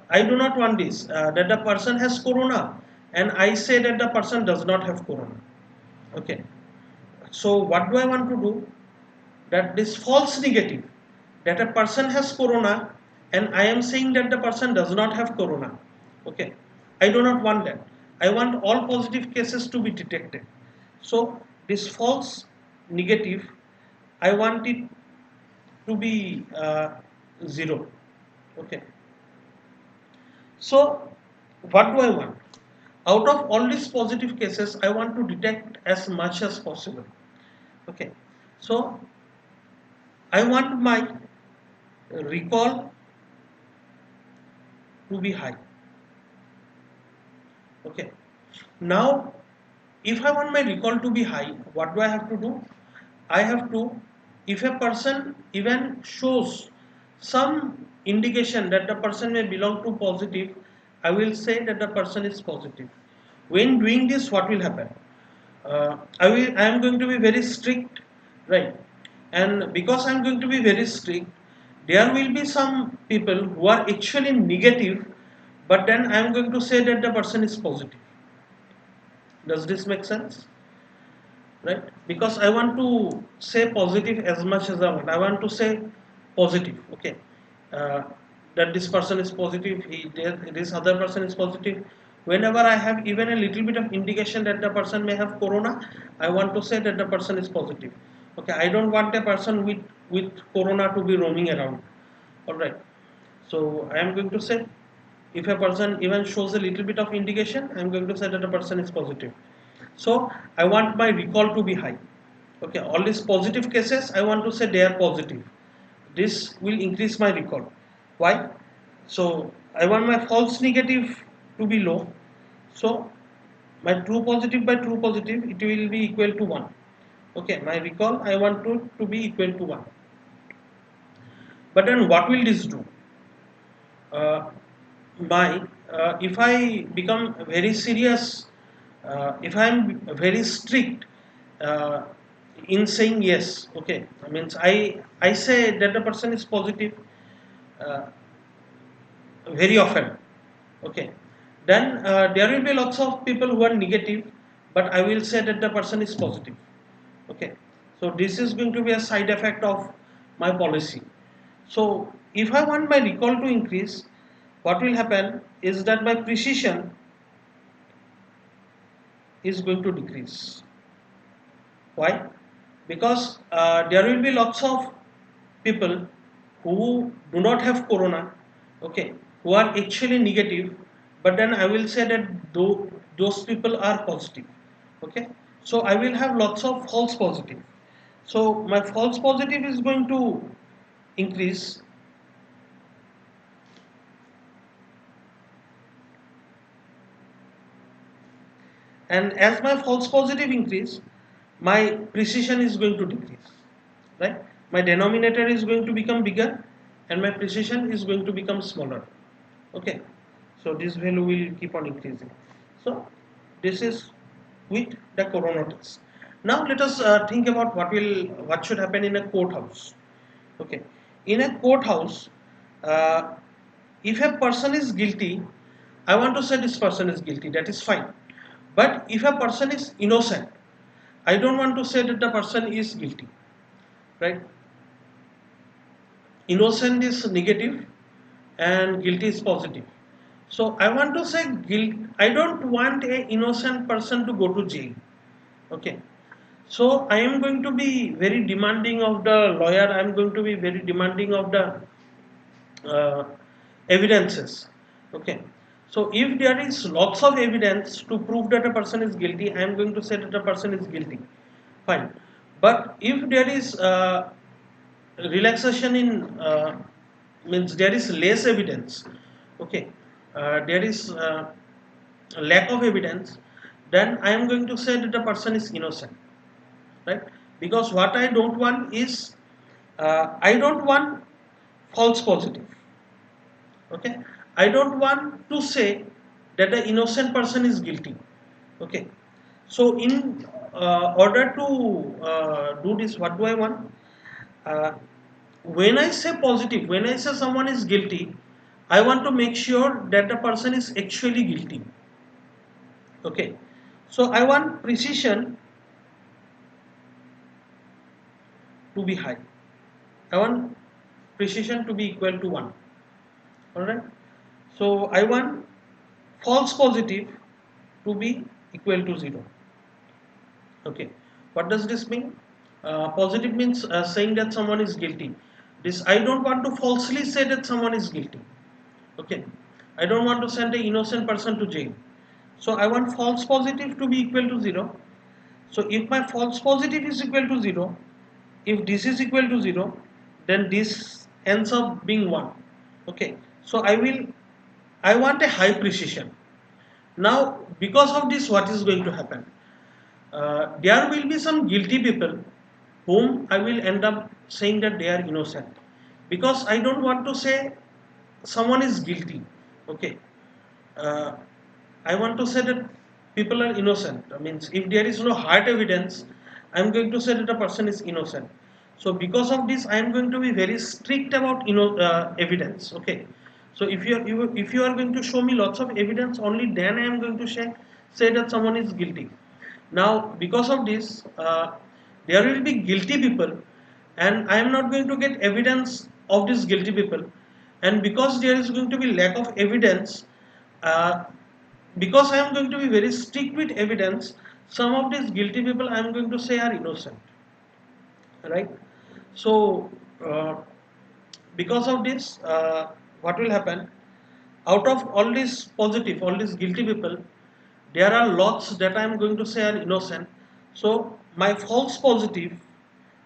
I do not want this, that the person has corona and I say that the person does not have corona. Okay. So what do I want to do? That this false negative, that a person has corona and I am saying that the person does not have corona. Okay. I do not want that. I want all positive cases to be detected. So this false negative, I want it to be 0. Okay. So what do I want? Out of all these positive cases, I want to detect as much as possible. Okay. So I want my recall to be high. Okay. Now, if I want my recall to be high, what do I have to do? I have to, if a person even shows some indication that the person may belong to positive, I will say that the person is positive. When doing this, what will happen? I am going to be very strict, right? And because I am going to be very strict, there will be some people who are actually negative, but then I am going to say that the person is positive. Does this make sense? Right? Because I want to say positive as much as I want to say positive. Okay, uh, that this person is positive. This other person is positive. Whenever I have even a little bit of indication that the person may have corona, I want to say that the person is positive. Okay, I don't want a person with corona to be roaming around. All right. So I am going to say, if a person even shows a little bit of indication, I am going to say that the person is positive. So I want my recall to be high. Okay, all these positive cases, I want to say they are positive. This will increase my recall. Why? So I want my false negative to be low. So my true positive by true positive, it will be equal to 1. Okay, my recall I want to be equal to 1. But then what will this do? Uh, if I become very serious, if I am very strict uh, in saying yes, okay, means I say that the person is positive uh, very often, okay, then there will be lots of people who are negative, but I will say that the person is positive, okay. So this is going to be a side effect of my policy. So if I want my recall to increase, what will happen is that my precision is going to decrease. Why? Because there will be lots of people who do not have corona, okay, who are actually negative, but then I will say that those people are positive, okay. So I will have lots of false positive. So my false positive is going to increase, and as my false positive increase, my precision is going to decrease, right? My denominator is going to become bigger and my precision is going to become smaller, okay. So this value will keep on increasing. So this is with the corona test. Now let us think about what should happen in a courthouse. Okay, in a courthouse, uh, if a person is guilty, I want to say this person is guilty, that is fine. But if a person is innocent, I don't want to say that the person is guilty, right? Innocent is negative and guilty is positive. So I want to say guilt. I don't want a innocent person to go to jail. Okay. So I am going to be very demanding of the lawyer. I am going to be very demanding of the uh, evidences. Okay. So if there is lots of evidence to prove that a person is guilty, I am going to say that a person is guilty. Fine. But if there is relaxation in means there is less evidence, okay, there is lack of evidence, then I am going to say that the person is innocent, right? Because what I don't want is I don't want false positive, okay. I don't want to say that the innocent person is guilty, okay. So in order to do this, what do I want? uh, when I say positive, when I say someone is guilty, I want to make sure that the person is actually guilty, okay. So I want precision to be high. I want precision to be equal to 1. Alright. So I want false positive to be equal to 0. Okay. What does this mean? Positive means saying that someone is guilty. This I don't want to falsely say that someone is guilty. Okay, I don't want to send an innocent person to jail. So I want false positive to be equal to 0. So if my false positive is equal to 0, if this is equal to 0, then this ends up being 1. Okay, so I want a high precision. Now because of this, what is going to happen? There will be some guilty people whom I will end up saying that they are innocent, because I don't want to say someone is guilty. Okay, uh, I want to say that people are innocent. I mean, if there is no hard evidence, I am going to say that a person is innocent. So because of this, I am going to be very strict about evidence. Okay, so if you are going to show me lots of evidence, only then I am going to say that someone is guilty. Now, because of this, there will be guilty people, and I am not going to get evidence of these guilty people. And because there is going to be lack of evidence, uh, because I am going to be very strict with evidence, some of these guilty people I am going to say are innocent, right? So, because of this, what will happen? Out of all these positive, all these guilty people, there are lots that I am going to say are innocent. So my false positive,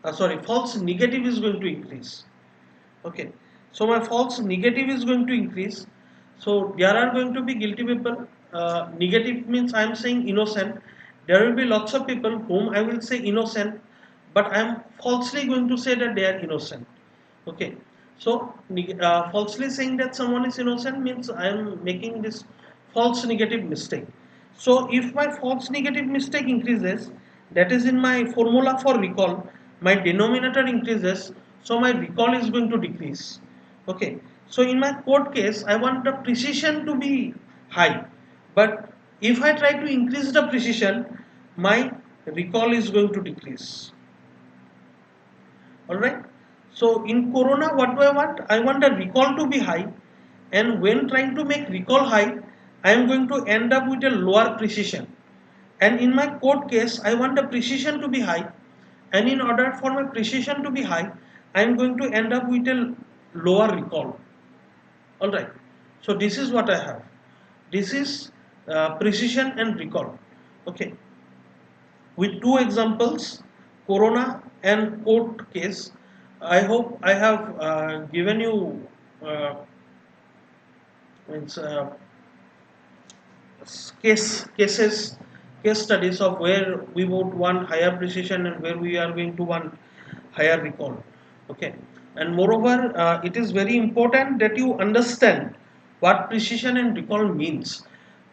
false negative is going to increase. Okay, so my false negative is going to increase. So there are going to be guilty people. Negative means I am saying innocent. There will be lots of people whom I will say innocent, but I am falsely going to say that they are innocent. Okay, so falsely saying that someone is innocent means I am making this false negative mistake. So if my false negative mistake increases, that is in my formula for recall, my denominator increases, so my recall is going to decrease. Okay, so in my code case, I want the precision to be high, but if I try to increase the precision, my recall is going to decrease. Alright. So in Corona, what do I want? I want the recall to be high, and when trying to make recall high, I am going to end up with a lower precision. And in my code case, I want the precision to be high, and in order for my precision to be high, I am going to end up with a lower recall. Alright. So this is what I have. This is precision and recall. Okay. With two examples, Corona and court case, I hope I have given you uh, means, cases, case studies of where we would want higher precision and where we are going to want higher recall. Okay, and moreover, it is very important that you understand what precision and recall means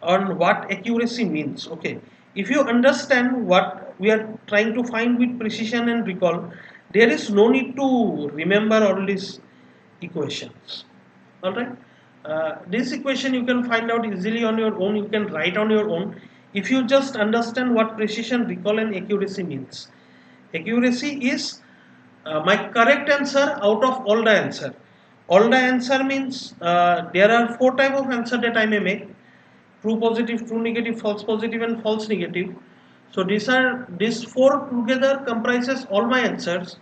and what accuracy means. Okay, if you understand what we are trying to find with precision and recall, there is no need to remember all these equations. All right, this equation you can find out easily on your own, you can write on your own if you just understand what precision, recall and accuracy means. Accuracy is my correct answer out of all the answer. All the answer means there are four type of answer that I may make: true positive, true negative, false positive and false negative. So these four together comprises all my answers.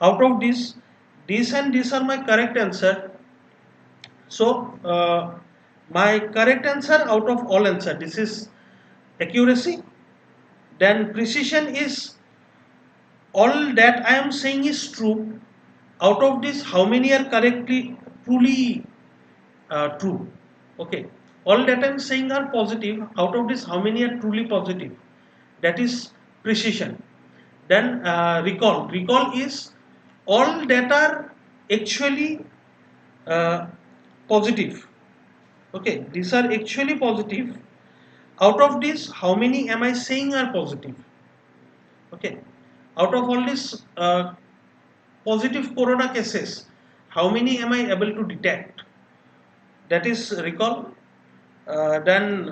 Out of this and these are my correct answer. So my correct answer out of all answer, this is accuracy. Then precision is all that I am saying is true. Out of this, how many are correctly, truly true? Okay. All that I am saying are positive. Out of this, how many are truly positive? That is precision. Then recall. Recall is all that are actually uh, positive. Okay, these are actually positive. Out of this, how many am I saying are positive? Okay, out of all these positive corona cases, how many am I able to detect? That is recall. Then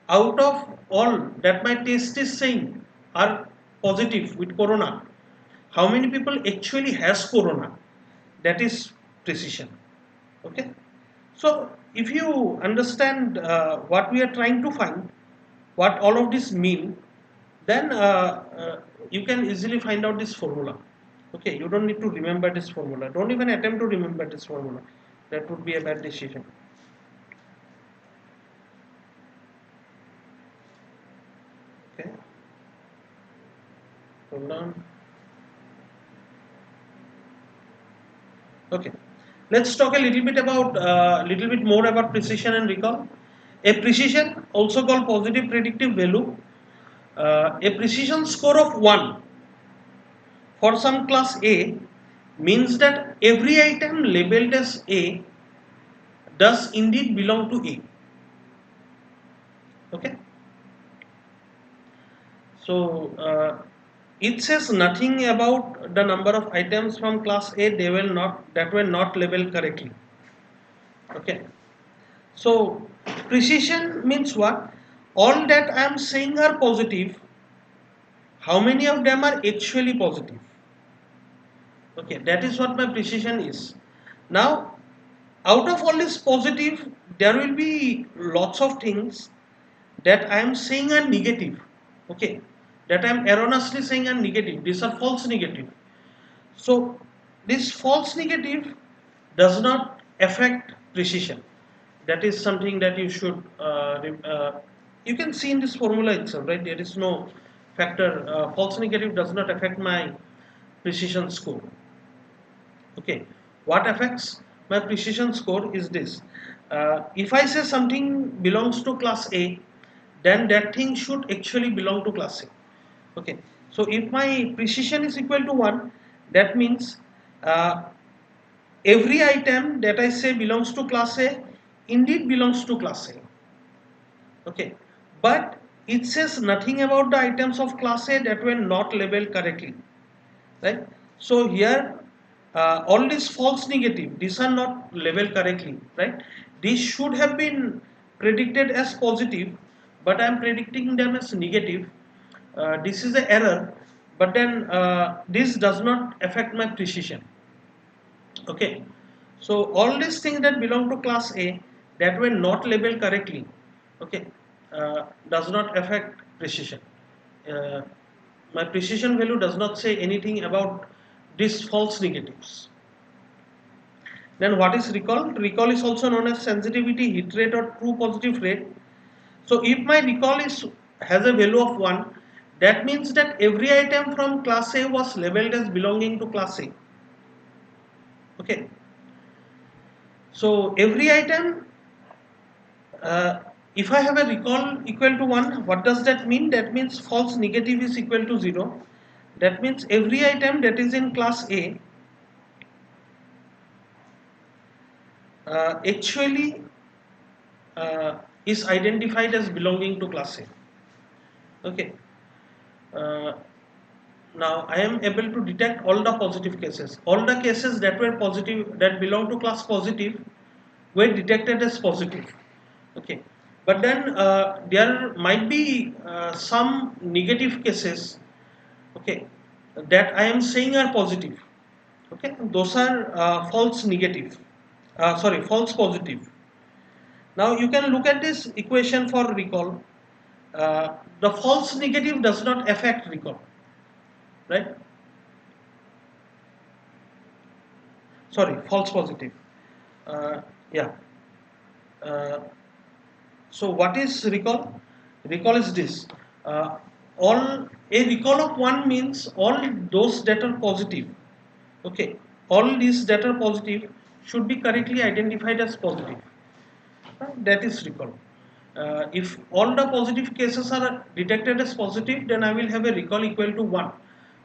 out of all that my test is saying are positive with corona, how many people actually has corona? That is precision. Okay, so if you understand what we are trying to find, what all of this mean, then you can easily find out this formula. Okay, you don't need to remember this formula. Don't even attempt to remember this formula. That would be a bad decision. Okay, hold on. Okay, let's talk a little bit about little bit more about precision and recall. A precision, also called positive predictive value, a precision score of 1 for some class A means that every item labeled as A does indeed belong to A. Okay, so it says nothing about the number of items from class A that were not labeled correctly. Okay, so precision means what? All that I am saying are positive. How many of them are actually positive? Okay, that is what my precision is. Now, out of all this positive, there will be lots of things that I am saying are negative. Okay, that I am erroneously saying are negative. These are false negative. So, this false negative does not affect precision. That is something that you should you can see in this formula itself, right? There is no factor. False negative does not affect my precision score. Okay, what affects my precision score is this. If I say something belongs to class A, then that thing should actually belong to class A. Okay, so if my precision is equal to 1, that means uh, every item that I say belongs to class A indeed belongs to class A. Okay, but it says nothing about the items of class A that were not labeled correctly, right? So here all these false negative, these are not labeled correctly, right? These should have been predicted as positive, but I am predicting them as negative. This is an error, but then this does not affect my precision. Okay, so all these things that belong to class A that were not labeled correctly, okay, does not affect precision. Uh, my precision value does not say anything about these false negatives. Then what is recall? Recall is also known as sensitivity, hit rate, or true positive rate. So if my recall is has a value of 1, that means that every item from class A was labeled as belonging to class A. Okay. So every item, uh, if I have a recall equal to 1, what does that mean? That means false negative is equal to 0. That means every item that is in class A actually is identified as belonging to class A. Okay. Uh, Now I am able to detect all the positive cases. All the cases that were positive, that belong to class positive, were detected as positive. Okay, but then there might be some negative cases. Okay, that I am saying are positive. Okay, those are false negative. Sorry, false positive. Now you can look at this equation for recall. The false negative does not affect recall, right? Sorry, false positive. Yeah. Uh, so what is recall? Recall is this. Uh, all a recall of 1 means all those that are positive. Okay. All these that are positive should be correctly identified as positive. That is recall. If all the positive cases are detected as positive, then I will have a recall equal to 1.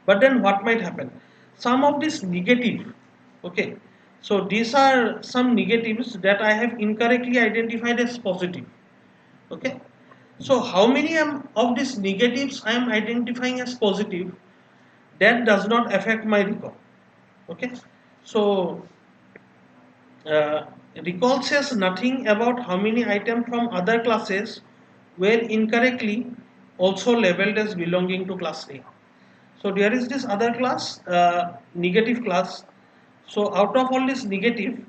But then what might happen? Some of this negative, okay, so these are some negatives that I have incorrectly identified as positive, okay. So how many of these negatives I am identifying as positive, that does not affect my recall, okay. So uh, recall says nothing about how many items from other classes were incorrectly also labeled as belonging to class A. So there is this other class, negative class. So out of all this negative,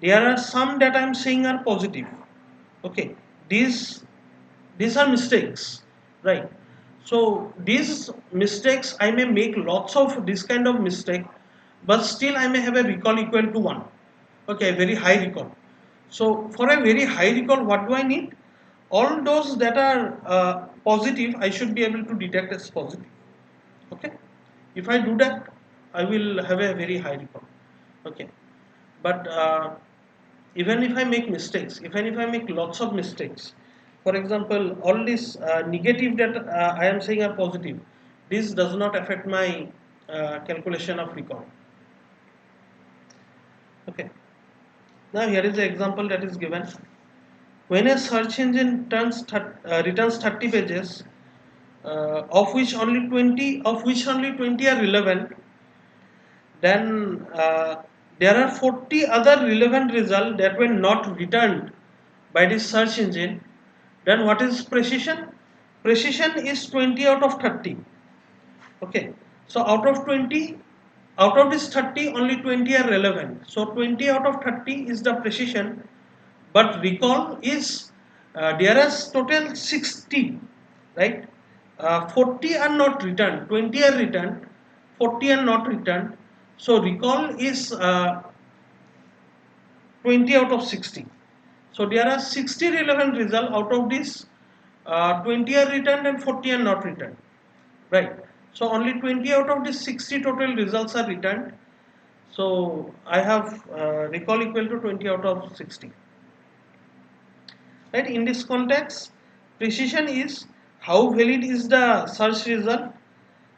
there are some that I am saying are positive. Okay, these are mistakes, right? So these mistakes, I may make lots of this kind of mistake but still I may have a recall equal to 1. Okay, very high recall. So for a very high recall, what do I need? All those that are positive, I should be able to detect as positive. Okay, if I do that, I will have a very high recall. Okay, but even if I make mistakes, even if I make lots of mistakes, for example, all these negative that I am saying are positive, this does not affect my calculation of recall. Okay, now here is the example that is given. When a search engine returns 30 pages, of which only 20 are relevant, then there are 40 other relevant results that were not returned by the search engine. Then what is precision? Precision is 20 out of 30. Okay, so out of this 30, only 20 are relevant. So 20 out of 30 is the precision, but recall is there is total 60, right? 40 are not returned, 20 are returned, 40 are not returned. So recall is 20 out of 60. So there are 60 relevant results. Out of this, 20 are returned and 40 are not returned, right? So only 20 out of the 60 total results are returned. So I have recall equal to 20 out of 60. Right? In this context, precision is how valid is the search result.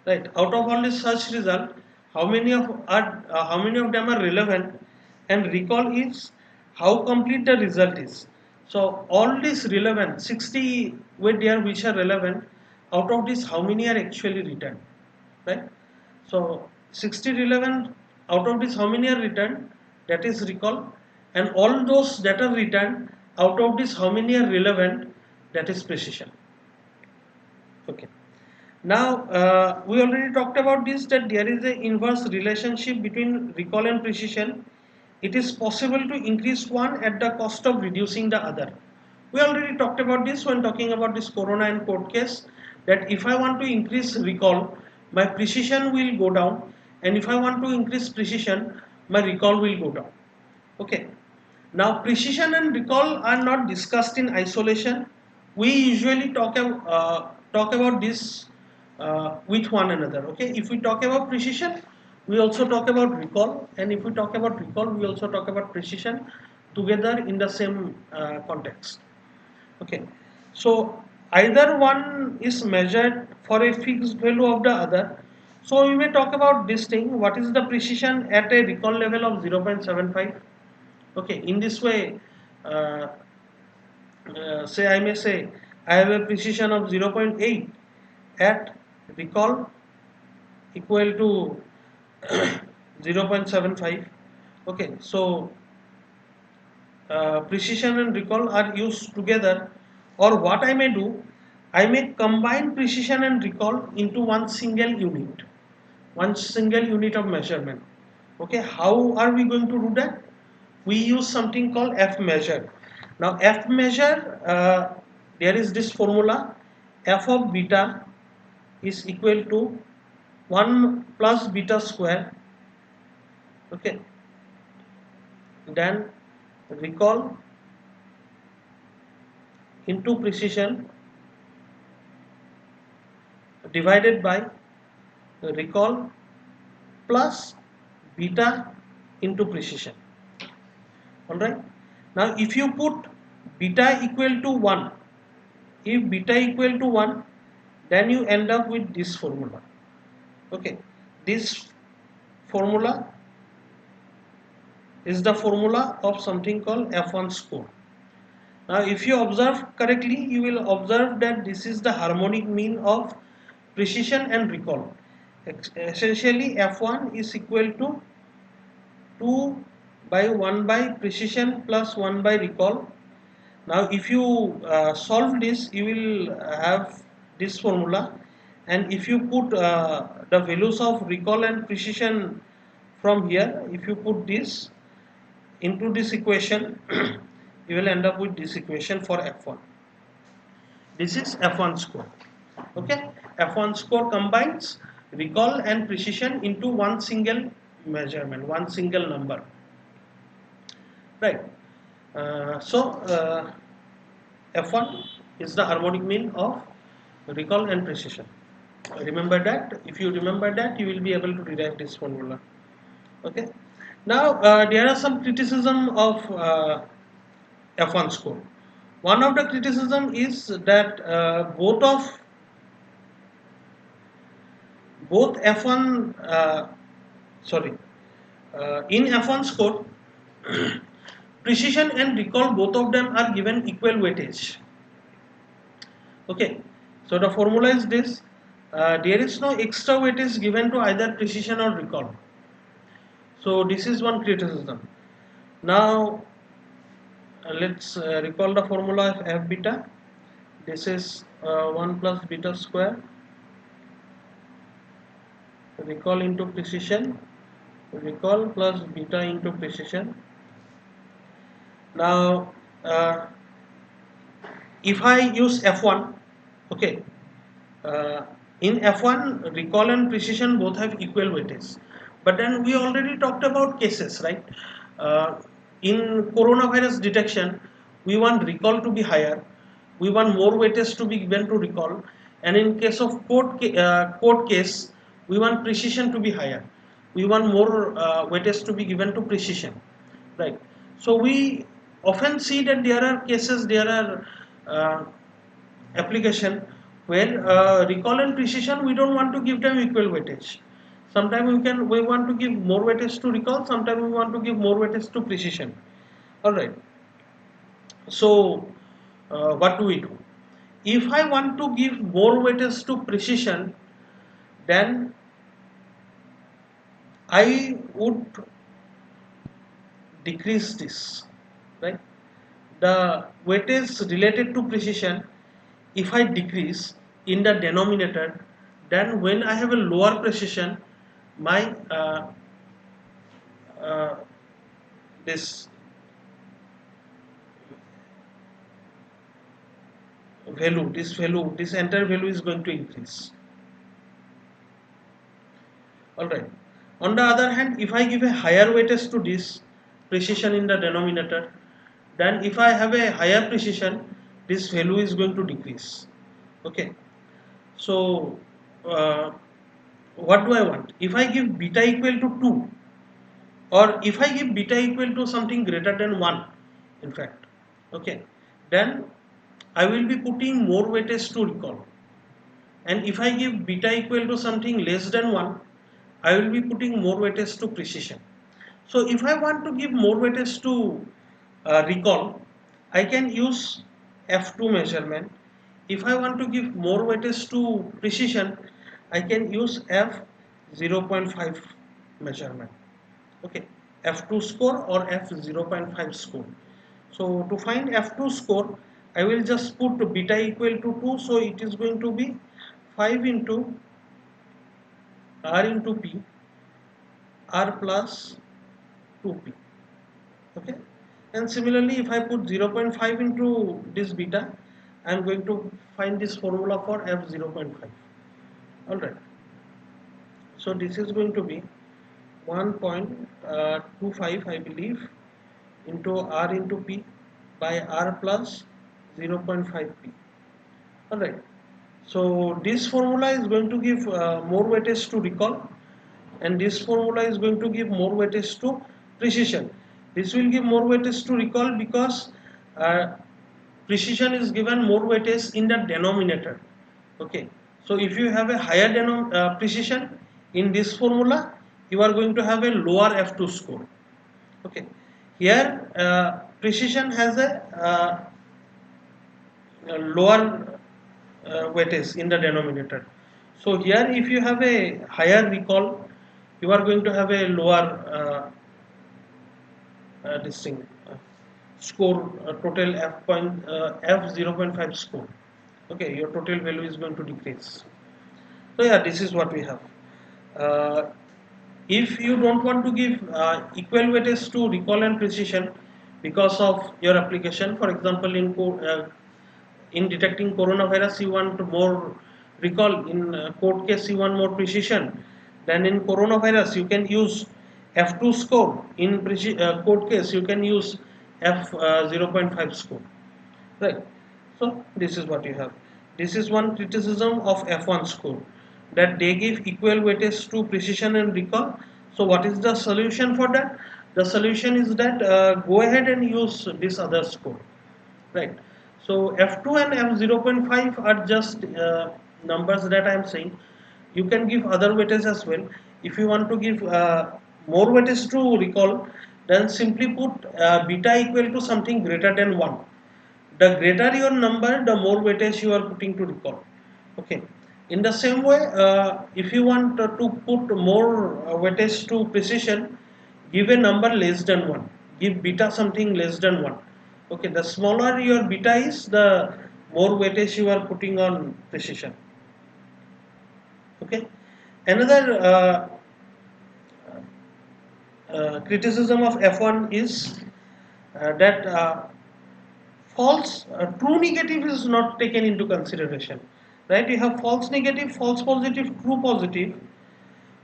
Right? Out of all the search result, how many of them are relevant, and recall is how complete the result is. So all these relevant 60 were there which are relevant. Out of this, how many are actually returned? Right? So 60 relevant, out of this how many are returned, that is recall, and all those that are returned, out of this how many are relevant, that is precision. Okay. Now we already talked about this, that there is an inverse relationship between recall and precision. It is possible to increase one at the cost of reducing the other. We already talked about this when talking about this corona and court case, that if I want to increase recall, my precision will go down, and if I want to increase precision, my recall will go down. Okay. Now precision and recall are not discussed in isolation. We usually talk about this with one another. Okay. If we talk about precision, we also talk about recall, and if we talk about recall, we also talk about precision together in the same context. Okay, so either one is measured for a fixed value of the other. So we may talk about this thing. What is the precision at a recall level of 0.75? Okay, in this way, uh, say I may say I have a precision of 0.8 at recall equal to 0.75. Okay, so precision and recall are used together, or what I may do, I may combine precision and recall into one single unit of measurement. Okay, how are we going to do that? We use something called F measure. Now F measure, there is this formula, F of beta is equal to 1 plus beta square. Okay, then recall into precision divided by recall plus beta into precision. Alright. Now if you put beta equal to 1, if beta equal to 1, then you end up with this formula. Okay. This formula is the formula of something called F1 score. Now if you observe correctly, you will observe that this is the harmonic mean of precision and recall. Essentially F1 is equal to 2 by 1 by precision plus 1 by recall. Now if you solve this, you will have this formula, and if you put the values of recall and precision from here, if you put this into this equation, you will end up with this equation for F1. This is F1 score. Okay, F1 score combines recall and precision into one single measurement, one single number, right? So F1 is the harmonic mean of recall and precision. Remember that. If you remember that, you will be able to derive this formula. Okay. Now there are some criticism of F1 score. One of the criticism is that both F1 sorry in F1 score precision and recall, both of them are given equal weightage. Okay, so the formula is this: there is no extra weightage given to either precision or recall. So this is one criticism. Now let's recall the formula of F beta. This is 1 plus beta square, recall into precision, recall plus beta into precision. Now if I use F1, okay, in F1 recall and precision both have equal weightage, but then we already talked about cases, right? uh, in coronavirus detection we want recall to be higher, we want more weightage to be given to recall, and in case of court case we want precision to be higher, we want more weightage to be given to precision, right? So we often see that there are cases, there are uh, application where recall and precision we don't want to give them equal weightage. Sometimes we want to give more weightage to recall, sometimes we want to give more weightage to precision. All right. So what do we do? If I want to give more weightage to precision, then I would decrease this, right? The weightage related to precision, if I decrease in the denominator, then when I have a lower precision, my uh, this this entire value is going to increase. All right. On the other hand, if I give a higher weightage to this precision in the denominator, then if I have a higher precision, this value is going to decrease. Okay. So what do I want? If I give beta equal to 2, or if I give beta equal to something greater than 1, in fact, okay, then I will be putting more weightage to recall. And if I give beta equal to something less than 1, I will be putting more weightage to precision. So if I want to give more weightage to recall, I can use F2 measurement. If I want to give more weightage to precision, I can use F 0.5 measurement. Okay, F2 score or F 0.5 score. So to find F2 score, I will just put beta equal to 2, so it is going to be 5 into R into P, R plus 2P. Okay, and similarly if I put 0.5 into this beta, I am going to find this formula for F 0.5. Alright, so this is going to be 1.25 I believe into R into P by R plus 0.5P. Alright, so this formula is going to give more weightage to recall, and this formula is going to give more weightage to precision. This will give more weightage to recall because uh, precision is given more weightage in the denominator. Okay, so if you have a higher precision in this formula, you are going to have a lower F2 score. Okay, here precision has a lower weightage in the denominator. So here if you have a higher recall, you are going to have a lower this thing score, total F 0.5 score. Okay, your total value is going to decrease. So yeah, this is what we have. Uh, if you don't want to give equal weightage to recall and precision because of your application, for example, in detecting coronavirus, you want more recall. In court case, you want more precision. Then in coronavirus, you can use F2 score. In code case, you can use F 0.5 score, right? So this is what you have. This is one criticism of F1 score, that they give equal weightage to precision and recall. So what is the solution for that? The solution is that go ahead and use this other score, right? So F2 and F0.5 are just numbers that I am saying. You can give other weightage as well. If you want to give more weightage to recall, then simply put beta equal to something greater than 1. The greater your number, the more weightage you are putting to recall. Okay. In the same way, if you want to put more weightage to precision, give a number less than 1. Give beta something less than 1. Okay. The smaller your beta is, the more weightage you are putting on precision. Okay. Another criticism of F1 is that false true negative is not taken into consideration, right? You have false negative, false positive, true positive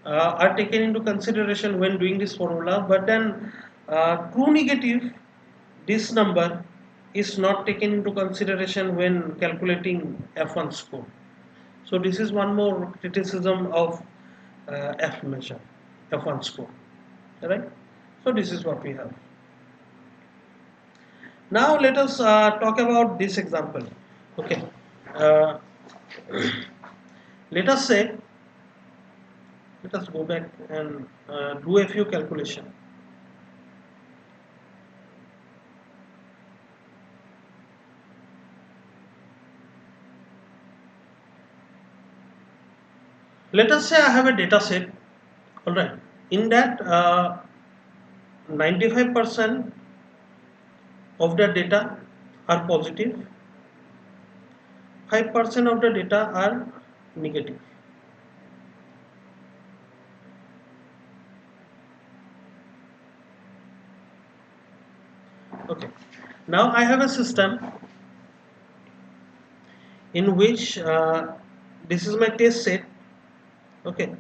are taken into consideration when doing this formula, but then true negative, this number is not taken into consideration when calculating F1 score. So this is one more criticism of F measure, F1 score, right? So this is what we have. Now let us talk about this example. Okay. Uh, let us say, let us go back and do a few calculation. Let us say I have a data set. All right. In that, 95% of the data are positive, 5% of the data are negative. Okay. Now I have a system in which this is my test set. Okay.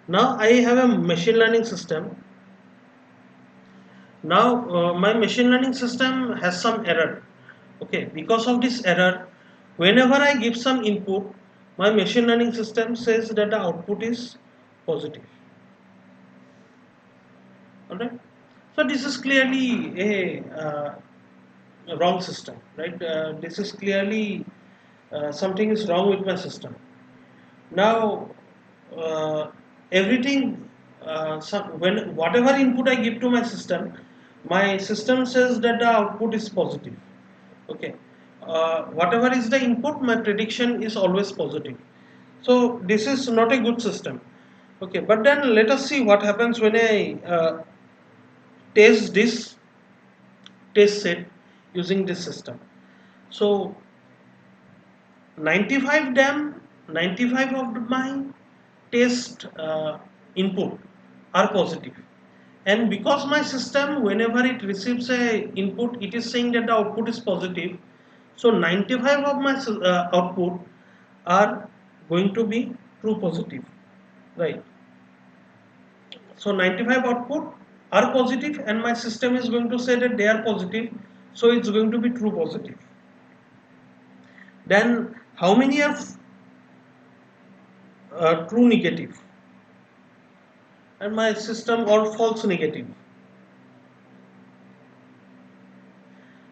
Now I have a machine learning system. Now my machine learning system has some error. Okay, because of this error, whenever I give some input, my machine learning system says that the output is positive. Alright. So this is clearly a wrong system, right? This is clearly something is wrong with my system. Now everything, when whatever input I give to my system says that the output is positive. Okay. Whatever is the input, my prediction is always positive. So this is not a good system. Okay, but then let us see what happens when I test this test set using this system. So 95 of my test input are positive, and because my system, whenever it receives a input, it is saying that the output is positive. So 95 of my output are going to be true positive, right? So 95 output are positive, and my system is going to say that they are positive, so it's going to be true positive. Then how many are true negative, and my system or false negative?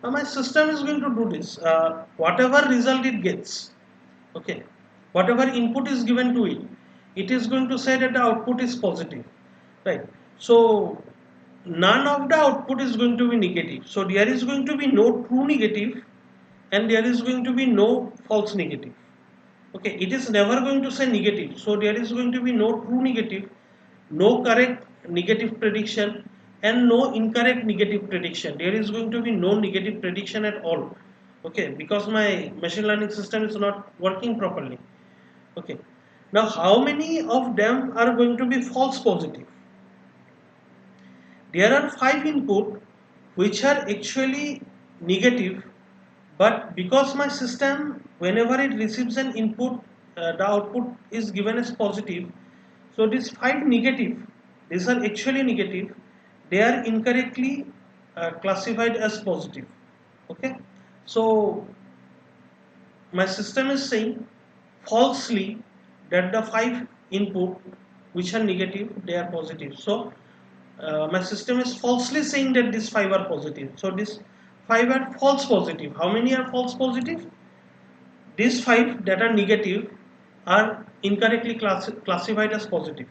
Now my system is going to do this. Whatever result it gets, okay, whatever input is given to it, it is going to say that the output is positive, right? So none of the output is going to be negative. So there is going to be no true negative, and there is going to be no false negative. Okay, it is never going to say negative. So there is going to be no true negative, no correct negative prediction, and no incorrect negative prediction. There is going to be no negative prediction at all. Okay, because my machine learning system is not working properly. Okay, now how many of them are going to be false positive? There are 5 input which are actually negative, but because my system, whenever it receives an input, the output is given as positive. So this 5 negative these are actually negative, they are incorrectly classified as positive. Okay, so my system is saying falsely that the 5 input which are negative, they are positive. So my system is falsely saying that these 5 are positive. So these 5 are false positive. How many are false positive? These 5 that are negative are incorrectly classified as positive.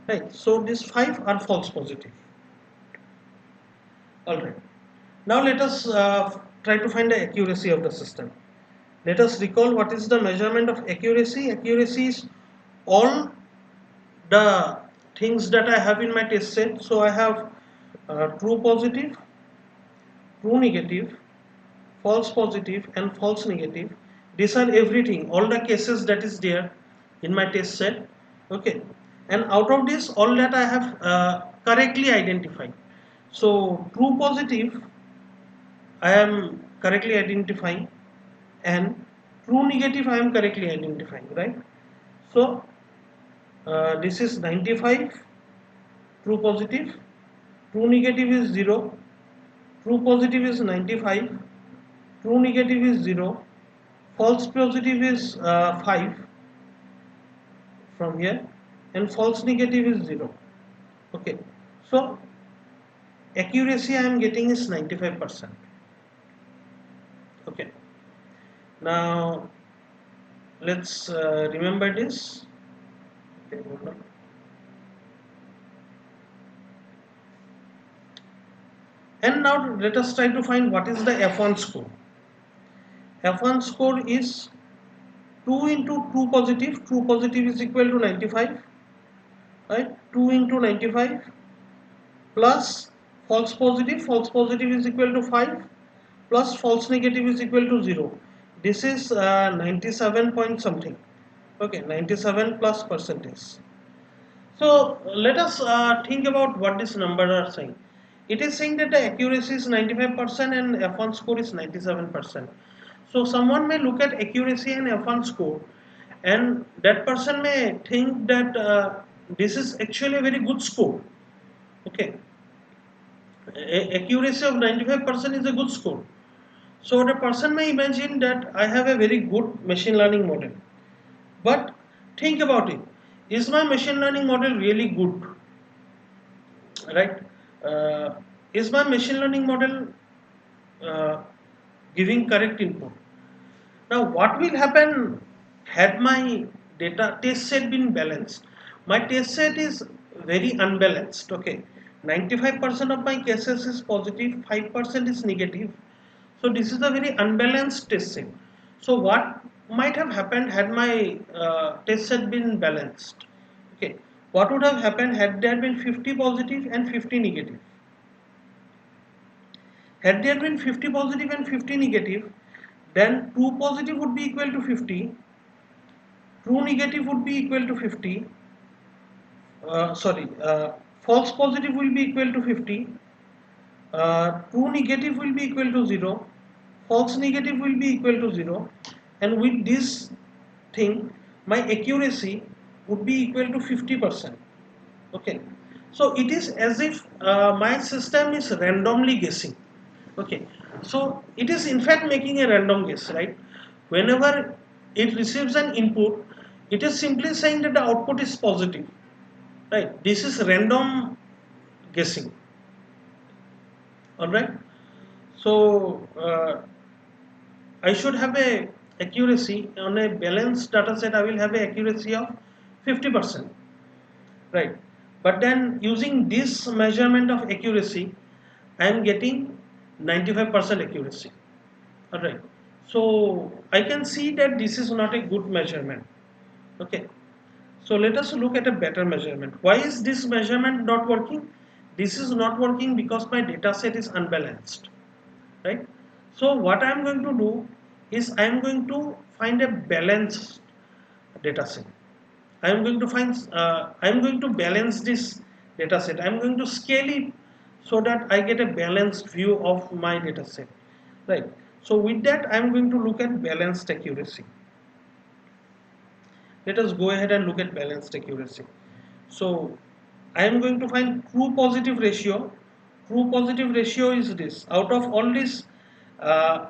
Right. So these 5 are false positive. Alright. Now let us try to find the accuracy of the system. Let us recall what is the measurement of accuracy. Accuracy is all the things that I have in my test set. So I have true positive, true negative, false positive and false negative. These are everything, all the cases that is there in my test set. Okay, and out of this all that I have correctly identified. So true positive I am correctly identifying, and true negative I am correctly identifying, right? So this is 95, true positive, true negative is 0, true positive is 95, true negative is 0, false positive is 5 from here, and false negative is 0. Okay, so accuracy I am getting is 95%. Okay, now let's remember this. Okay, hold on. And now let us try to find what is the F1 score. F1 score is 2 into true positive is equal to 95, right? 2 into 95 plus false positive is equal to 5 plus false negative is equal to 0. This is 97 point something. Okay, 97 plus percentage. So let us think about what this number are saying. It is saying that the accuracy is 95% and F1 score is 97%. So someone may look at accuracy and F1 score, and that person may think that this is actually a very good score. Okay, accuracy of 95% is a good score. So the person may imagine that I have a very good machine learning model. But think about it. Is my machine learning model really good? Right? Is my machine learning model uh, giving correct input? Now, what will happen had my data test set been balanced? My test set is very unbalanced. Okay, 95% of my cases is positive, 5% is negative. So this is a very unbalanced test set. So what might have happened had my test set been balanced? Okay, what would have happened had there been 50 positive and 50 negative? Had there been 50 positive and 50 negative, then true positive would be equal to 50, true negative would be equal to 50, sorry, false positive will be equal to 50, true negative will be equal to 0, false negative will be equal to 0, and with this thing, my accuracy would be equal to 50%. Okay, so it is as if my system is randomly guessing. Okay, so it is in fact making a random guess, right? Whenever it receives an input, it is simply saying that the output is positive, right? This is random guessing. All right, so I should have a accuracy on a balanced data set. I will have a accuracy of 50%, right? But then using this measurement of accuracy, I am getting 95% accuracy. All right. So I can see that this is not a good measurement. Okay. So let us look at a better measurement. Why is this measurement not working? This is not working because my data set is unbalanced, right? So what I am going to do is I am going to find a balanced data set. I am going to find I am going to balance this data set. I am going to scale it so that I get a balanced view of my data set, right? So with that I am going to look at balanced accuracy. Let us go ahead and look at balanced accuracy. So I am going to find true positive ratio. True positive ratio is this: out of all these uh,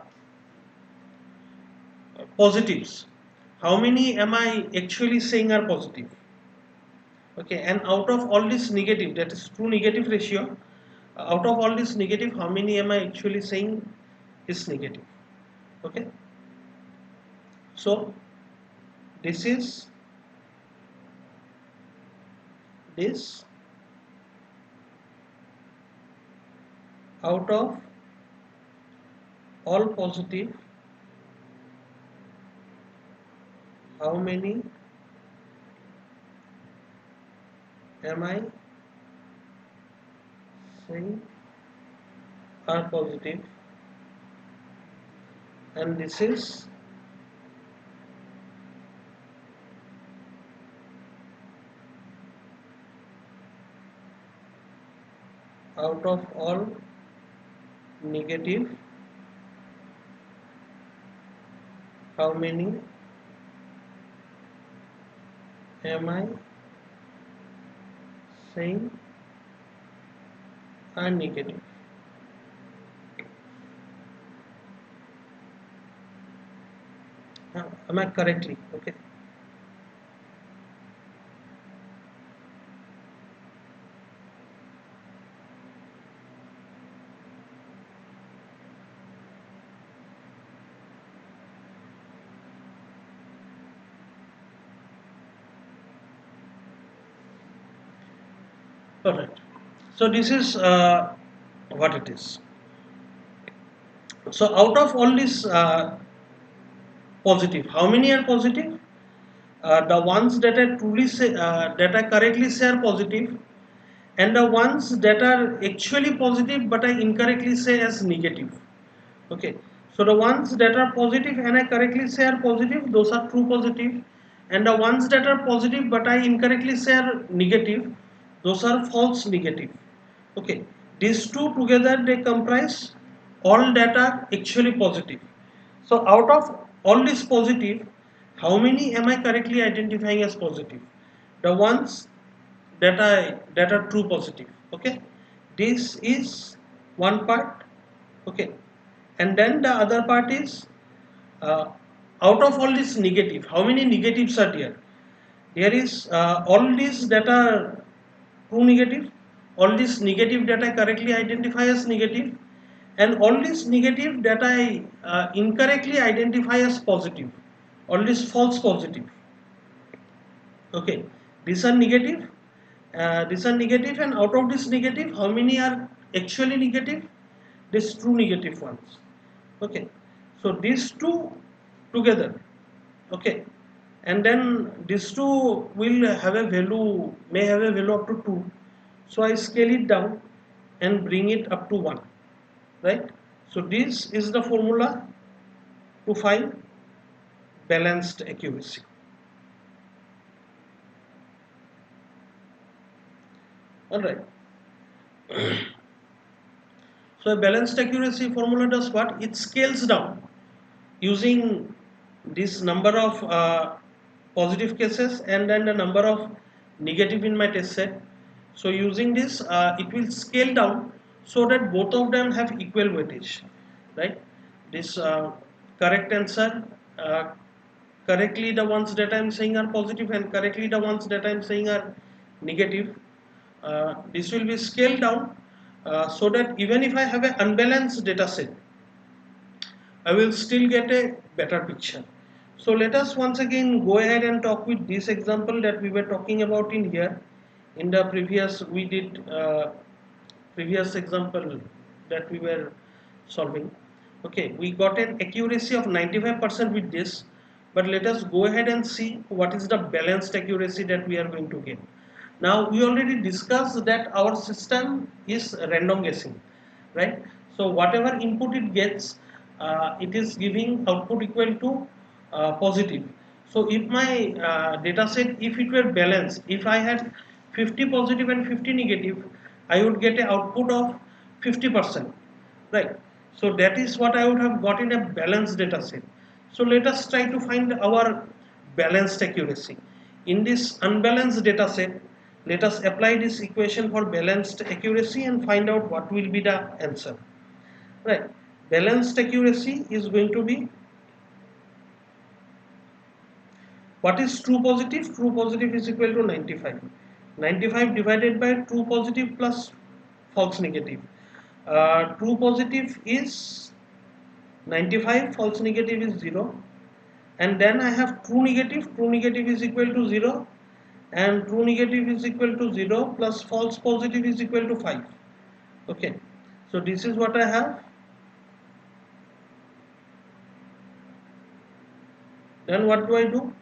positives, how many am I actually saying are positive? Okay, and out of all this negative, that is true negative ratio, out of all this negative, how many am I actually saying is negative? Okay, so this is this out of all positive, how many am I saying are positive? And this is out of all negative, how many am I saying are negative? Am I correctly? Okay. Alright. So this is what it is. So out of all this positive, how many are positive? The ones that are truly say, that I correctly say are positive, and the ones that are actually positive but I incorrectly say as negative. Okay, so the ones that are positive and I correctly say are positive, those are true positive, and the ones that are positive but I incorrectly say are negative, those are false negative. Okay, these two together they comprise all that are actually positive. So out of all this positive, how many am I correctly identifying as positive? The ones that are true positive. Okay, this is one part. Okay, and then the other part is uh, out of all this negative, how many negatives are there? There is all these that are true negative, all this negative that I correctly identify as negative, and all this negative that I incorrectly identify as positive, all this false positive. Okay, these are negative, and out of this negative, how many are actually negative? These true negative ones. Okay, so these two together. Okay, and then these two will have a value, may have a value up to 2. So I scale it down and bring it up to 1, right? So this is the formula to find balanced accuracy. All right. So a balanced accuracy formula does what? It scales down using this number of positive cases and then the number of negative in my test set. So using this, it will scale down so that both of them have equal weightage, right? This correct answer, uh, correctly the ones that I'm saying are positive and correctly the ones that I'm saying are negative. This will be scaled down so that even if I have an unbalanced data set, I will still get a better picture. So let us once again go ahead and talk with this example that we were talking about in here. In the previous, we did previous example that we were solving. Okay, we got an accuracy of 95% with this, but let us go ahead and see what is the balanced accuracy that we are going to get. Now we already discussed that our system is random guessing, right? So whatever input it gets, it is giving output equal to positive. So if my data set, if it were balanced, if I had 50 positive and 50 negative, I would get an output of 50%, right? So that is what I would have got in a balanced data set. So let us try to find our balanced accuracy. In this unbalanced data set, Let us apply this equation for balanced accuracy and find out what will be the answer. Right, balanced accuracy is going to be, what is true positive? True positive is equal to 95. 95 divided by true positive plus false negative. True positive is 95, false negative is 0. And then I have true negative. True negative is equal to 0. And true negative is equal to 0 plus false positive is equal to 5. Okay. So this is what I have. Then what do I do?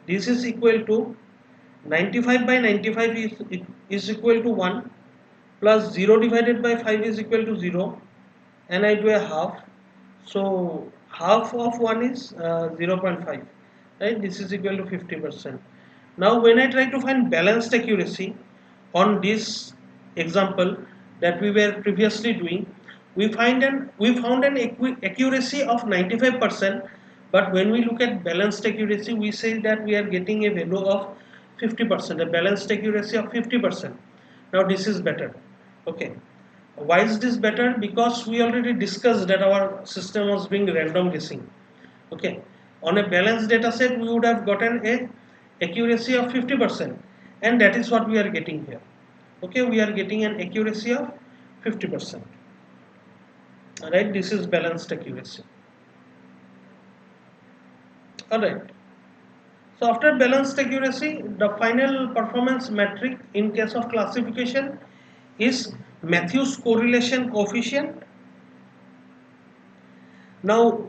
This is equal to 95 by 95 is equal to 1 plus 0 divided by 5 is equal to 0, and I do a half. So half of 1 is 0.5, right? This is equal to 50%. Now when I try to find balanced accuracy on this example that we were previously doing, we found an accuracy of 95%, but when we look at balanced accuracy, we say that we are getting a value of 50%, a balanced accuracy of 50%. Now this is better. Okay, why is this better? Because we already discussed that our system was doing random guessing. Okay, on a balanced data set we would have gotten a accuracy of 50%, and that is what we are getting here. Okay, we are getting an accuracy of 50%. Alright, this is balanced accuracy. Alright, so after balanced accuracy, the final performance metric in case of classification is Matthews correlation coefficient. Now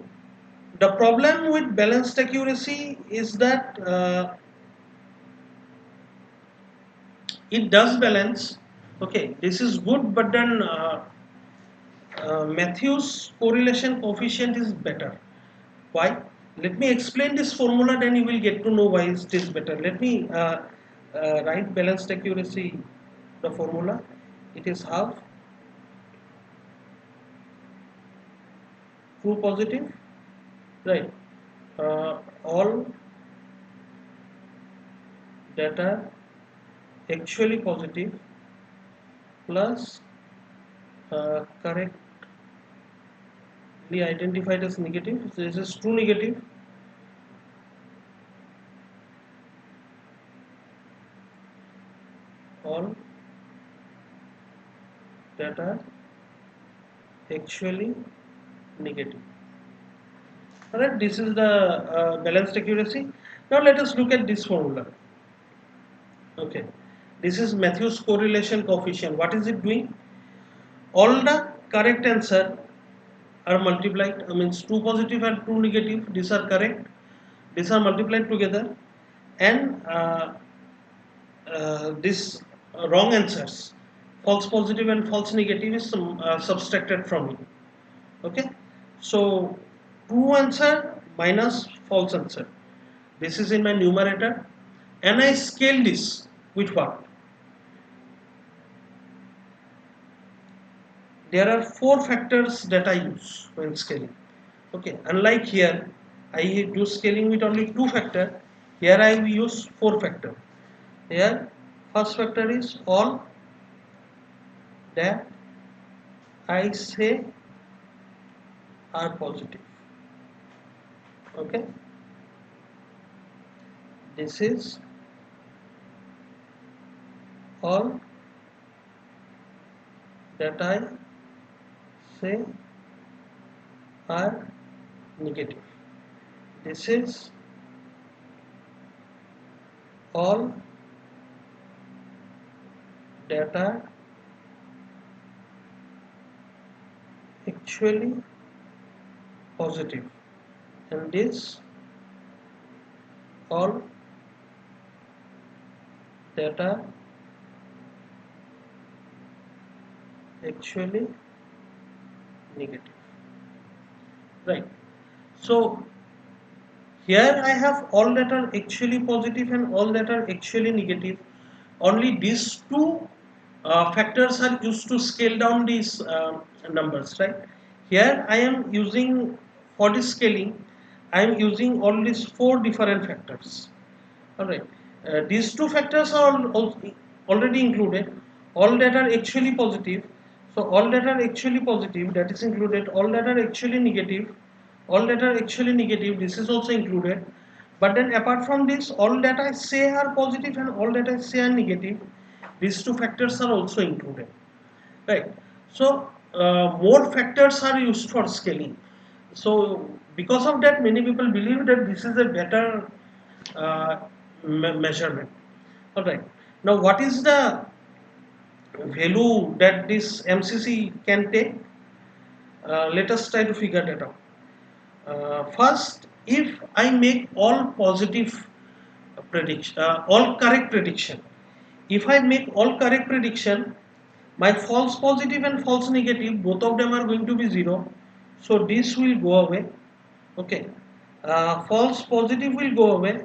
the problem with balanced accuracy is that it does balance. Okay, this is good, but then Matthews correlation coefficient is better. Why? Let me explain this formula, then you will get to know why it is better. Let me write balanced accuracy, the formula. It is half true positive, right? All data actually positive plus correctly identified as negative. So this is true negative all data actually negative. Alright, this is the balanced accuracy. Now let us look at this formula. Okay, this is Matthews correlation coefficient. What is it doing? All the correct answer are multiplied. I mean, true positive and true negative. These are correct. These are multiplied together, and this wrong answers, false positive and false negative, is subtracted from it. Okay, so true answer minus false answer. This is in my numerator, and I scale this with what? There are 4 factors that I use when scaling. Okay, unlike here, I do scaling with only 2 factor. Here I use 4 factor. Here, first factor is all that I say are positive. Okay, this is all that I say are negative. This is all that are actually positive, and this all that are actually negative. Right, so here I have all that are actually positive and all that are actually negative. Only these two factors are used to scale down these numbers, right? Here I am using, for this scaling, I am using all these 4 different factors. Alright, These two factors are already included. All that are actually positive. So all that are actually positive, that is included. All that are actually negative, all that are actually negative, this is also included. But then apart from this, all that I say are positive and all that I say are negative, these two factors are also included. Right. So more factors are used for scaling. So because of that, many people believe that this is a better uh, measurement. All right. Now, what is the value that this MCC can take? Let us try to figure that out. First, if I make all positive prediction, all correct prediction, if I make all correct prediction, my false positive and false negative, both of them are going to be 0. So this will go away. Okay. False positive will go away.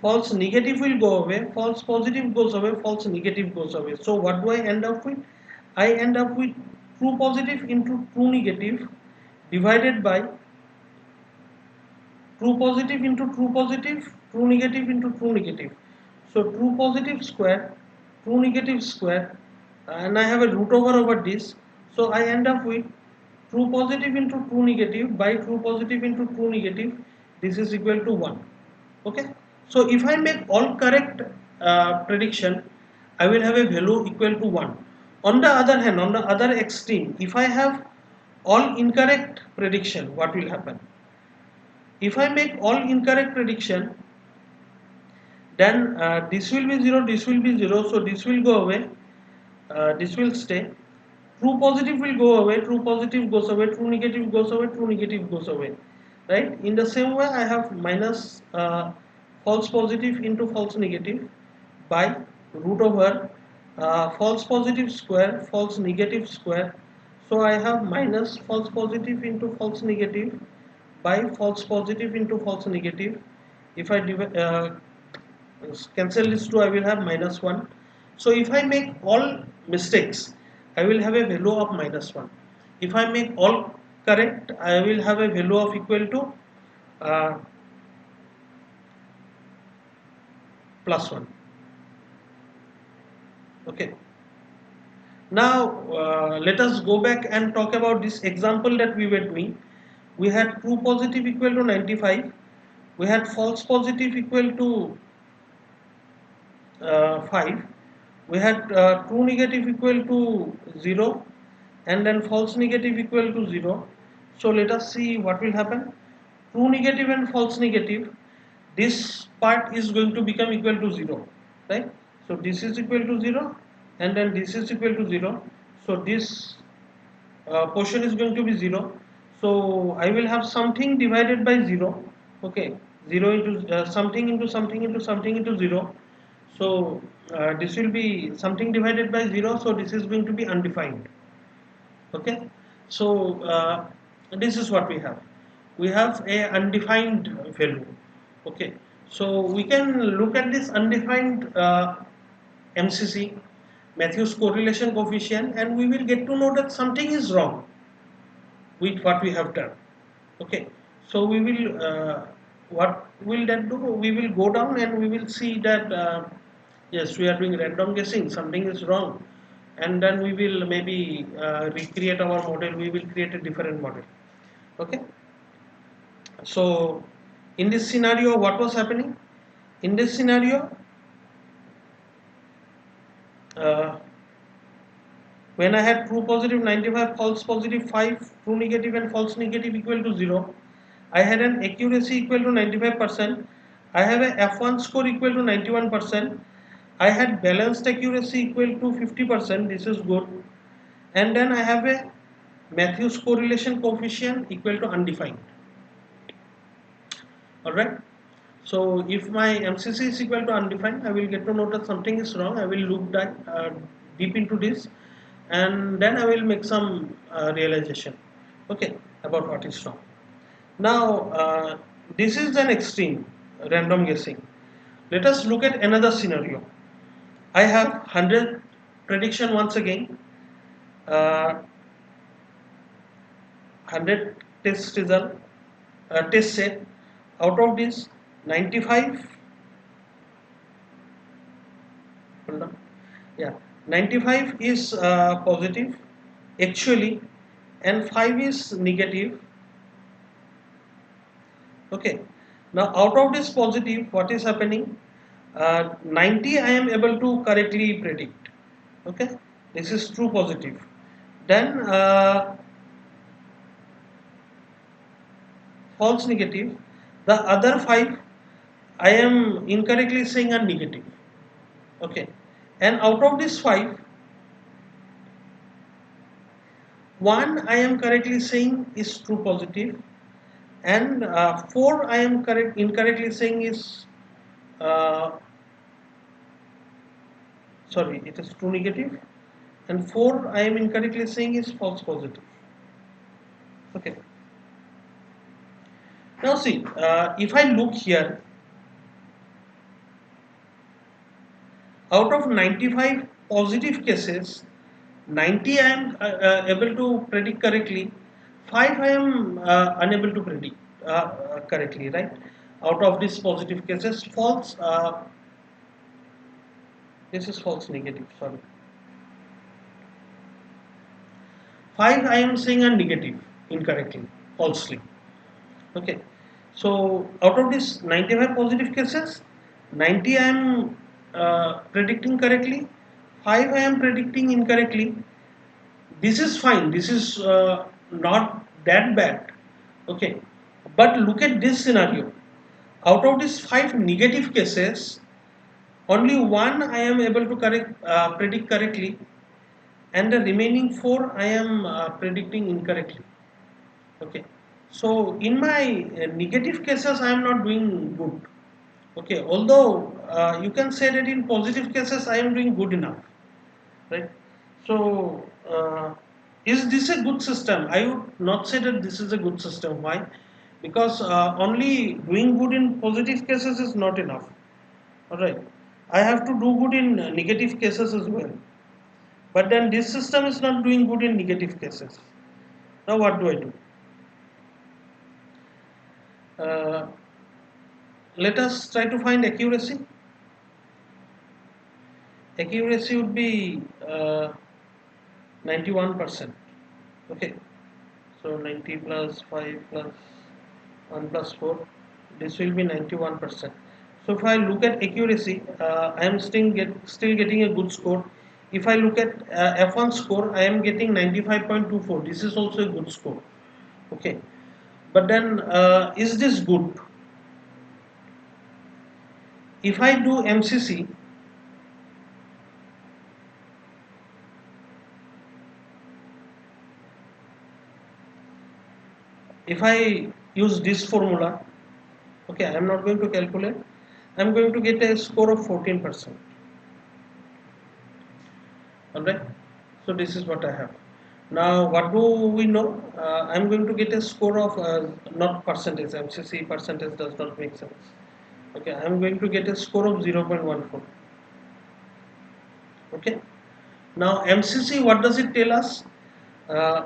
False negative will go away. False positive goes away. False negative goes away. So what do I end up with? I end up with true positive into true negative divided by true positive into true positive, true negative into true negative. So true positive square, true negative square, and I have a root over this. So I end up with true positive into true negative by true positive into true negative. This is equal to 1. Okay. So if I make all correct prediction, I will have a value equal to 1. On the other hand, on the other extreme, if I have all incorrect prediction, what will happen? If I make all incorrect prediction, then this will be 0, this will be 0, so this will go away, this will stay. True positive will go away, true positive goes away, true negative goes away, true negative goes away. Right? In the same way, I have minus false positive into false negative by root over false positive square, false negative square. So I have minus false positive into false negative by false positive into false negative. If I cancel this 2, I will have minus 1. So if I make all mistakes, I will have a value of minus 1. If I make all correct, I will have a value of equal to uh, plus 1. Okay. Now let us go back and talk about this example that we were doing. We had true positive equal to 95. We had false positive equal to 5. We had true negative equal to 0 and then false negative equal to 0. So let us see what will happen. True negative and false negative, this part is going to become equal to 0, right? So this is equal to 0 and then this is equal to 0. So this portion is going to be 0. So I will have something divided by 0. Okay, 0 into something into something into something into 0. So this will be something divided by 0. So this is going to be undefined. Okay. So this is what we have. We have a undefined value. Okay. So we can look at this undefined MCC, Matthews correlation coefficient, and we will get to know that something is wrong with what we have done. Okay. So we will what will that do? We will go down and we will see that yes, we are doing random guessing, something is wrong, and then we will maybe recreate our model, we will create a different model. Okay. So in this scenario, what was happening? In this scenario, uh, when I had true positive 95, false positive 5, true negative and false negative equal to 0, I had an accuracy equal to 95%. I have a F1 score equal to 91%. I had balanced accuracy equal to 50%. This is good. And then I have a Matthews correlation coefficient equal to undefined. Alright. So if my MCC is equal to undefined, I will get to know that something is wrong. I will look that deep into this, and then I will make some realization, okay, about what is wrong. Now this is an extreme random guessing. Let us look at another scenario. I have 100 prediction once again, 100 test result, test set. Out of this, 95 Yeah, 95 is positive actually, and 5 is negative. Okay, now out of this positive, what is happening? 90 I am able to correctly predict. Okay, this is true positive. Then false negative. The other 5 I am incorrectly saying are negative. Okay, and out of this 5, 1 I am correctly saying is true positive, and 4 I am incorrectly saying is sorry, it is true negative, and 4 I am incorrectly saying is false positive. Okay, now see, if I look here, out of 95 positive cases, 90 I am able to predict correctly, 5 I am unable to predict correctly, right? Out of these positive cases, false, this is false negative, sorry. 5 I am saying are negative incorrectly, falsely. Okay, so out of this 95 positive cases, 90 I am predicting correctly, 5 I am predicting incorrectly. This is fine, this is not that bad. Okay, but look at this scenario. Out of these 5 negative cases, only 1 I am able to predict correctly, and the remaining 4 I am predicting incorrectly. Okay, so in my negative cases I am not doing good. Okay, although you can say that in positive cases I am doing good enough, right? So is this a good system? I would not say that this is a good system. Why? Because only doing good in positive cases is not enough. All right, I have to do good in negative cases as well. But then this system is not doing good in negative cases. Now what do I do? Uh, Let us try to find accuracy. Accuracy would be 91%. Okay, so 90 plus 5 plus 1 plus 4, this will be 91%. So if I look at accuracy, I am still getting a good score. If I look at F1 score, I am getting 95.24. This is also a good score. Okay, but then is this good? If I do MCC, if I use this formula, okay, I am not going to calculate, I am going to get a score of 14%. Alright, so this is what I have. Now what do we know? I am going to get a score of not percentage, MCC percentage does not make sense. Okay, I am going to get a score of 0.14. Okay, now MCC, what does it tell us? Uh,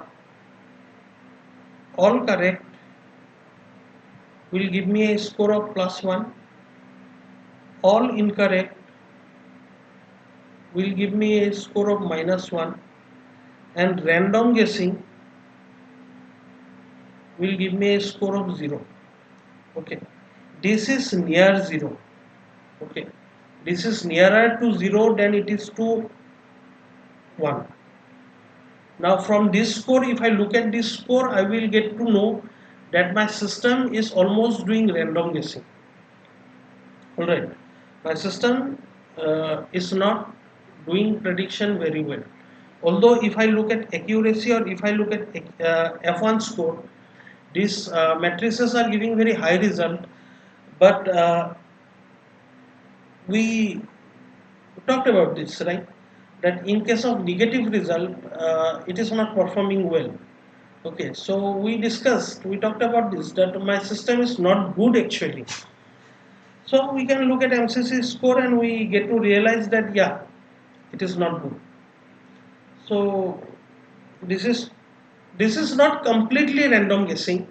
all correct will give me a score of +1, all incorrect will give me a score of -1, and random guessing will give me a score of 0. Okay, this is near 0. Okay, this is nearer to 0 than it is to 1. Now from this score, if I look at this score, I will get to know that my system is almost doing random guessing. Alright, my system is not doing prediction very well. Although if I look at accuracy, or if I look at F1 score, these matrices are giving very high result, but we talked about this, right? That in case of negative result, it is not performing well. Okay, so we talked about this, that my system is not good actually. So we can look at MCC score and we get to realize that yeah, it is not good. So this is this is not completely random guessing,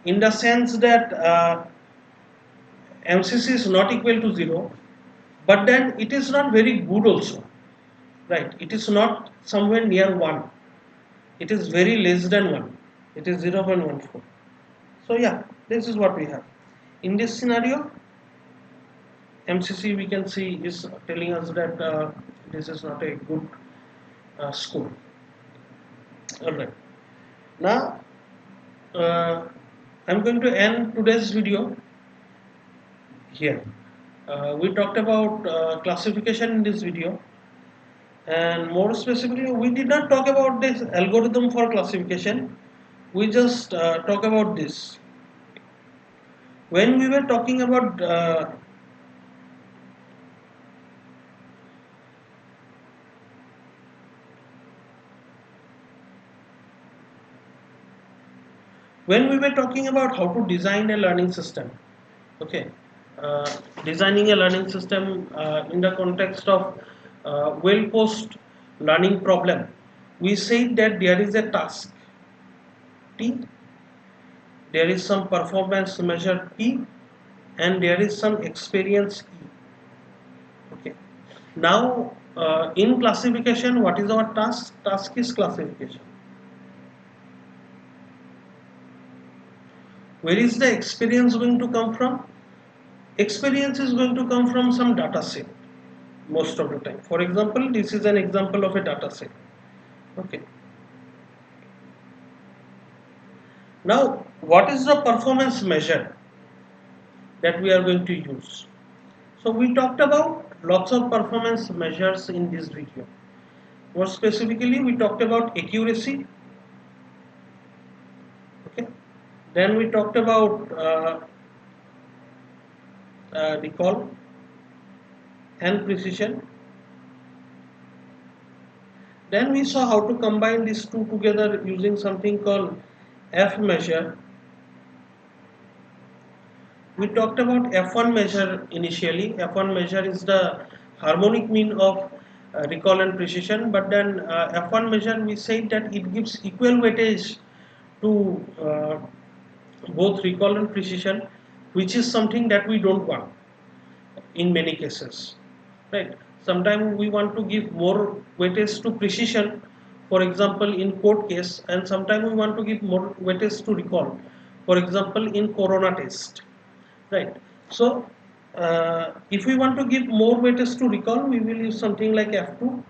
in the sense that MCC is not equal to 0, but then it is not very good also. right? It is not somewhere near 1. It is very less than 1. It is 0.14. So yeah, this is what we have. In this scenario, MCC we can see is telling us that this is not a good score. Alright. Now, I'm going to end today's video here. We talked about classification in this video, and more specifically, we did not talk about this algorithm for classification. We just talk about this. When we were talking about how to design a learning system, okay, uh, designing a learning system in the context of well posed learning problem, we said that there is a task T, there is some performance measure P, and there is some experience E. Okay. Now, in classification, what is our task? Task is classification. Where is the experience going to come from? Experience is going to come from some data set most of the time. For example, this is an example of a data set. Okay. Now, what is the performance measure that we are going to use? So we talked about lots of performance measures in this video. More specifically, we talked about accuracy. Okay. Then we talked about recall and precision. Then we saw how to combine these two together using something called F measure. We talked about F1 measure initially. F1 measure is the harmonic mean of recall and precision, but then F1 measure we said that it gives equal weightage to both recall and precision, which is something that we don't want in many cases, right? Sometimes we want to give more weightage to precision, for example in code case, and sometimes we want to give more weightage to recall, for example in corona test, right? So if we want to give more weightage to recall, we will use something like F2.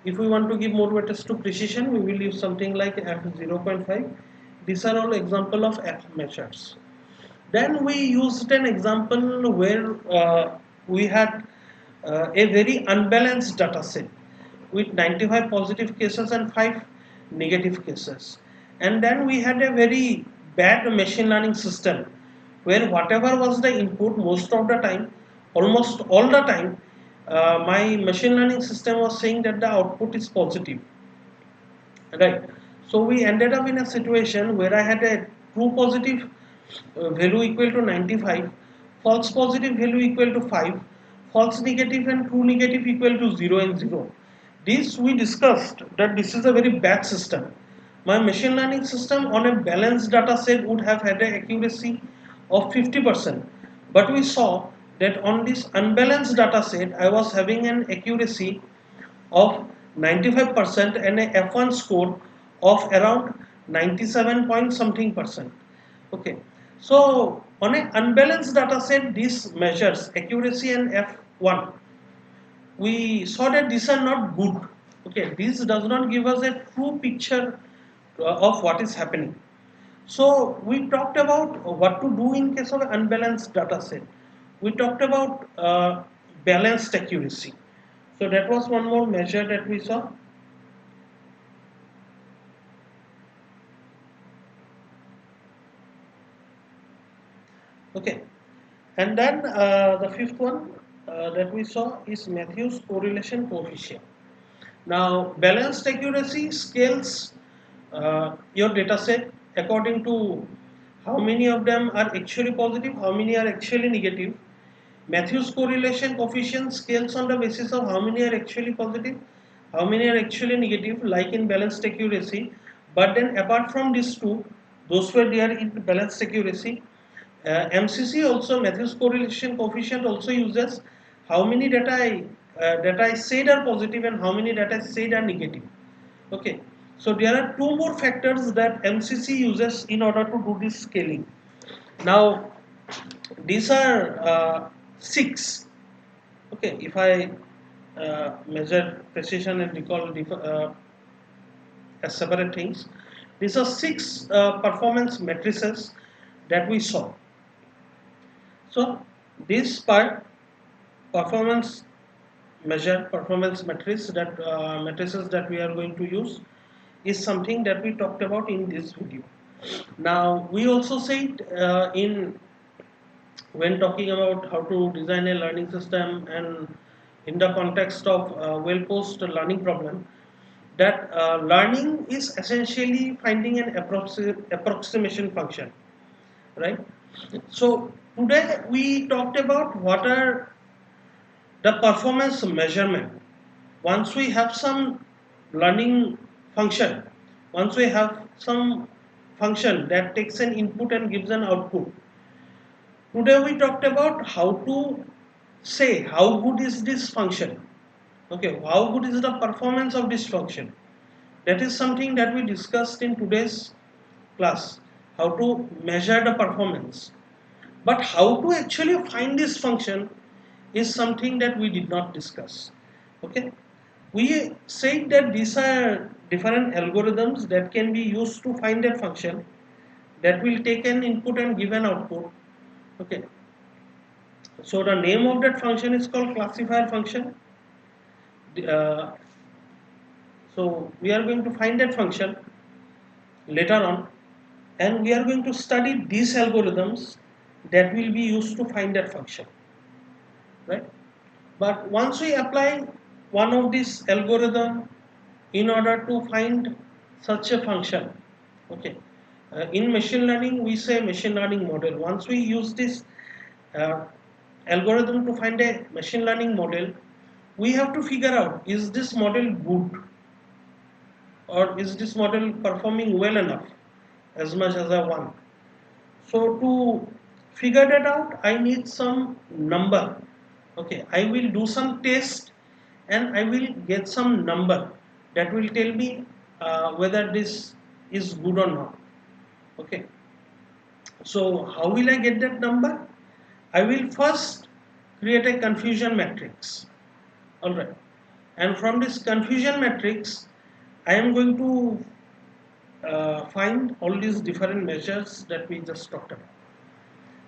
If we want to give more weightage to precision, we will use something like F0.5. These are all example of F measures. Then we used an example where we had a very unbalanced data set with 95 positive cases and 5 negative cases. And then we had a very bad machine learning system where whatever was the input, most of the time, almost all the time, my machine learning system was saying that the output is positive. Right. So we ended up in a situation where I had a true positive value equal to 95, false positive value equal to 5, false negative and true negative equal to 0 and 0. This we discussed that this is a very bad system. My machine learning system on a balanced data set would have had an accuracy of 50%. But we saw that on this unbalanced data set, I was having an accuracy of 95% and a F1 score of around 97 point something percent. Okay, so on an unbalanced data set, these measures accuracy and F1, we saw that these are not good. Okay, this does not give us a true picture of what is happening. So we talked about what to do in case of unbalanced data set. We talked about balanced accuracy. So that was one more measure that we saw. Okay, and then the fifth one that we saw is Matthews correlation coefficient. Now, balanced accuracy scales your data set according to how many of them are actually positive, how many are actually negative. Matthews correlation coefficient scales on the basis of how many are actually positive, how many are actually negative, like in balanced accuracy. But then apart from these two, those were there in balanced accuracy. MCC also, Matthews correlation coefficient also uses how many data I data is said are positive and how many data is said are negative. Okay, so there are two more factors that MCC uses in order to do this scaling. Now these are six. Okay, if I measure precision and recall as separate things, these are six performance matrices that we saw. So this part performance performance matrices that we are going to use is something that we talked about in this video. Now we also said in when talking about how to design a learning system and in the context of well-posed learning problem, that learning is essentially finding an approximation function, right? So today we talked about what are the performance measurement. Once we have some learning function, once we have some function that takes an input and gives an output, today we talked about how to say how good is this function. Okay, how good is the performance of this function. That is something that we discussed in today's class, how to measure the performance. But how to actually find this function is something that we did not discuss. Okay, we said that these are different algorithms that can be used to find that function, that will take an input and give an output. Okay, so the name of that function is called classifier function. Uh, so we are going to find that function later on, and we are going to study these algorithms that will be used to find that function, right? But once we apply one of these algorithm in order to find such a function, okay, in machine learning we say machine learning model. Once we use this uh, algorithm to find a machine learning model, we have to figure out, is this model good, or is this model performing well enough as much as I want. So to figure that out, I need some number. Okay, I will do some test and I will get some number that will tell me whether this is good or not. Okay, so how will I get that number? I will first create a confusion matrix. All right, and from this confusion matrix, I am going to find all these different measures that we just talked about,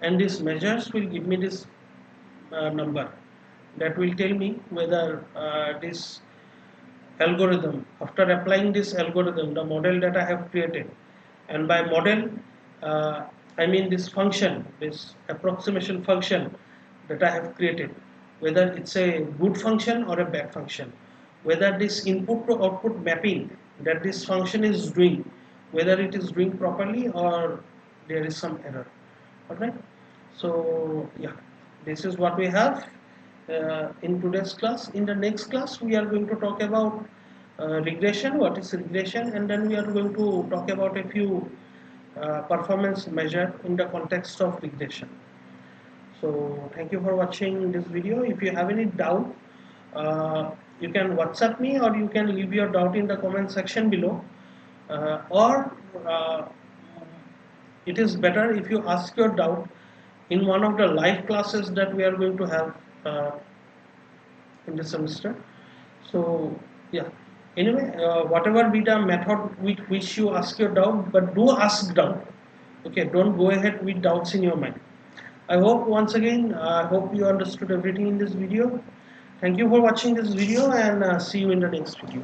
and these measures will give me this number that will tell me whether this algorithm, after applying this algorithm, the model that I have created, and by model I mean this function, this approximation function that I have created, whether it's a good function or a bad function, whether this input to output mapping that this function is doing, whether it is doing properly or there is some error. Alright, so yeah, this is what we have in today's class. In the next class we are going to talk about regression, what is regression, and then we are going to talk about a few performance measure in the context of regression. So thank you for watching this video. If you have any doubt, you can WhatsApp me, or you can leave your doubt in the comment section below, or it is better if you ask your doubt in one of the live classes that we are going to have in this semester. So yeah, anyway, whatever be the method with which you ask your doubt, but do ask doubt. Okay, don't go ahead with doubts in your mind. I hope once again, I hope you understood everything in this video. Thank you for watching this video, and see you in the next video.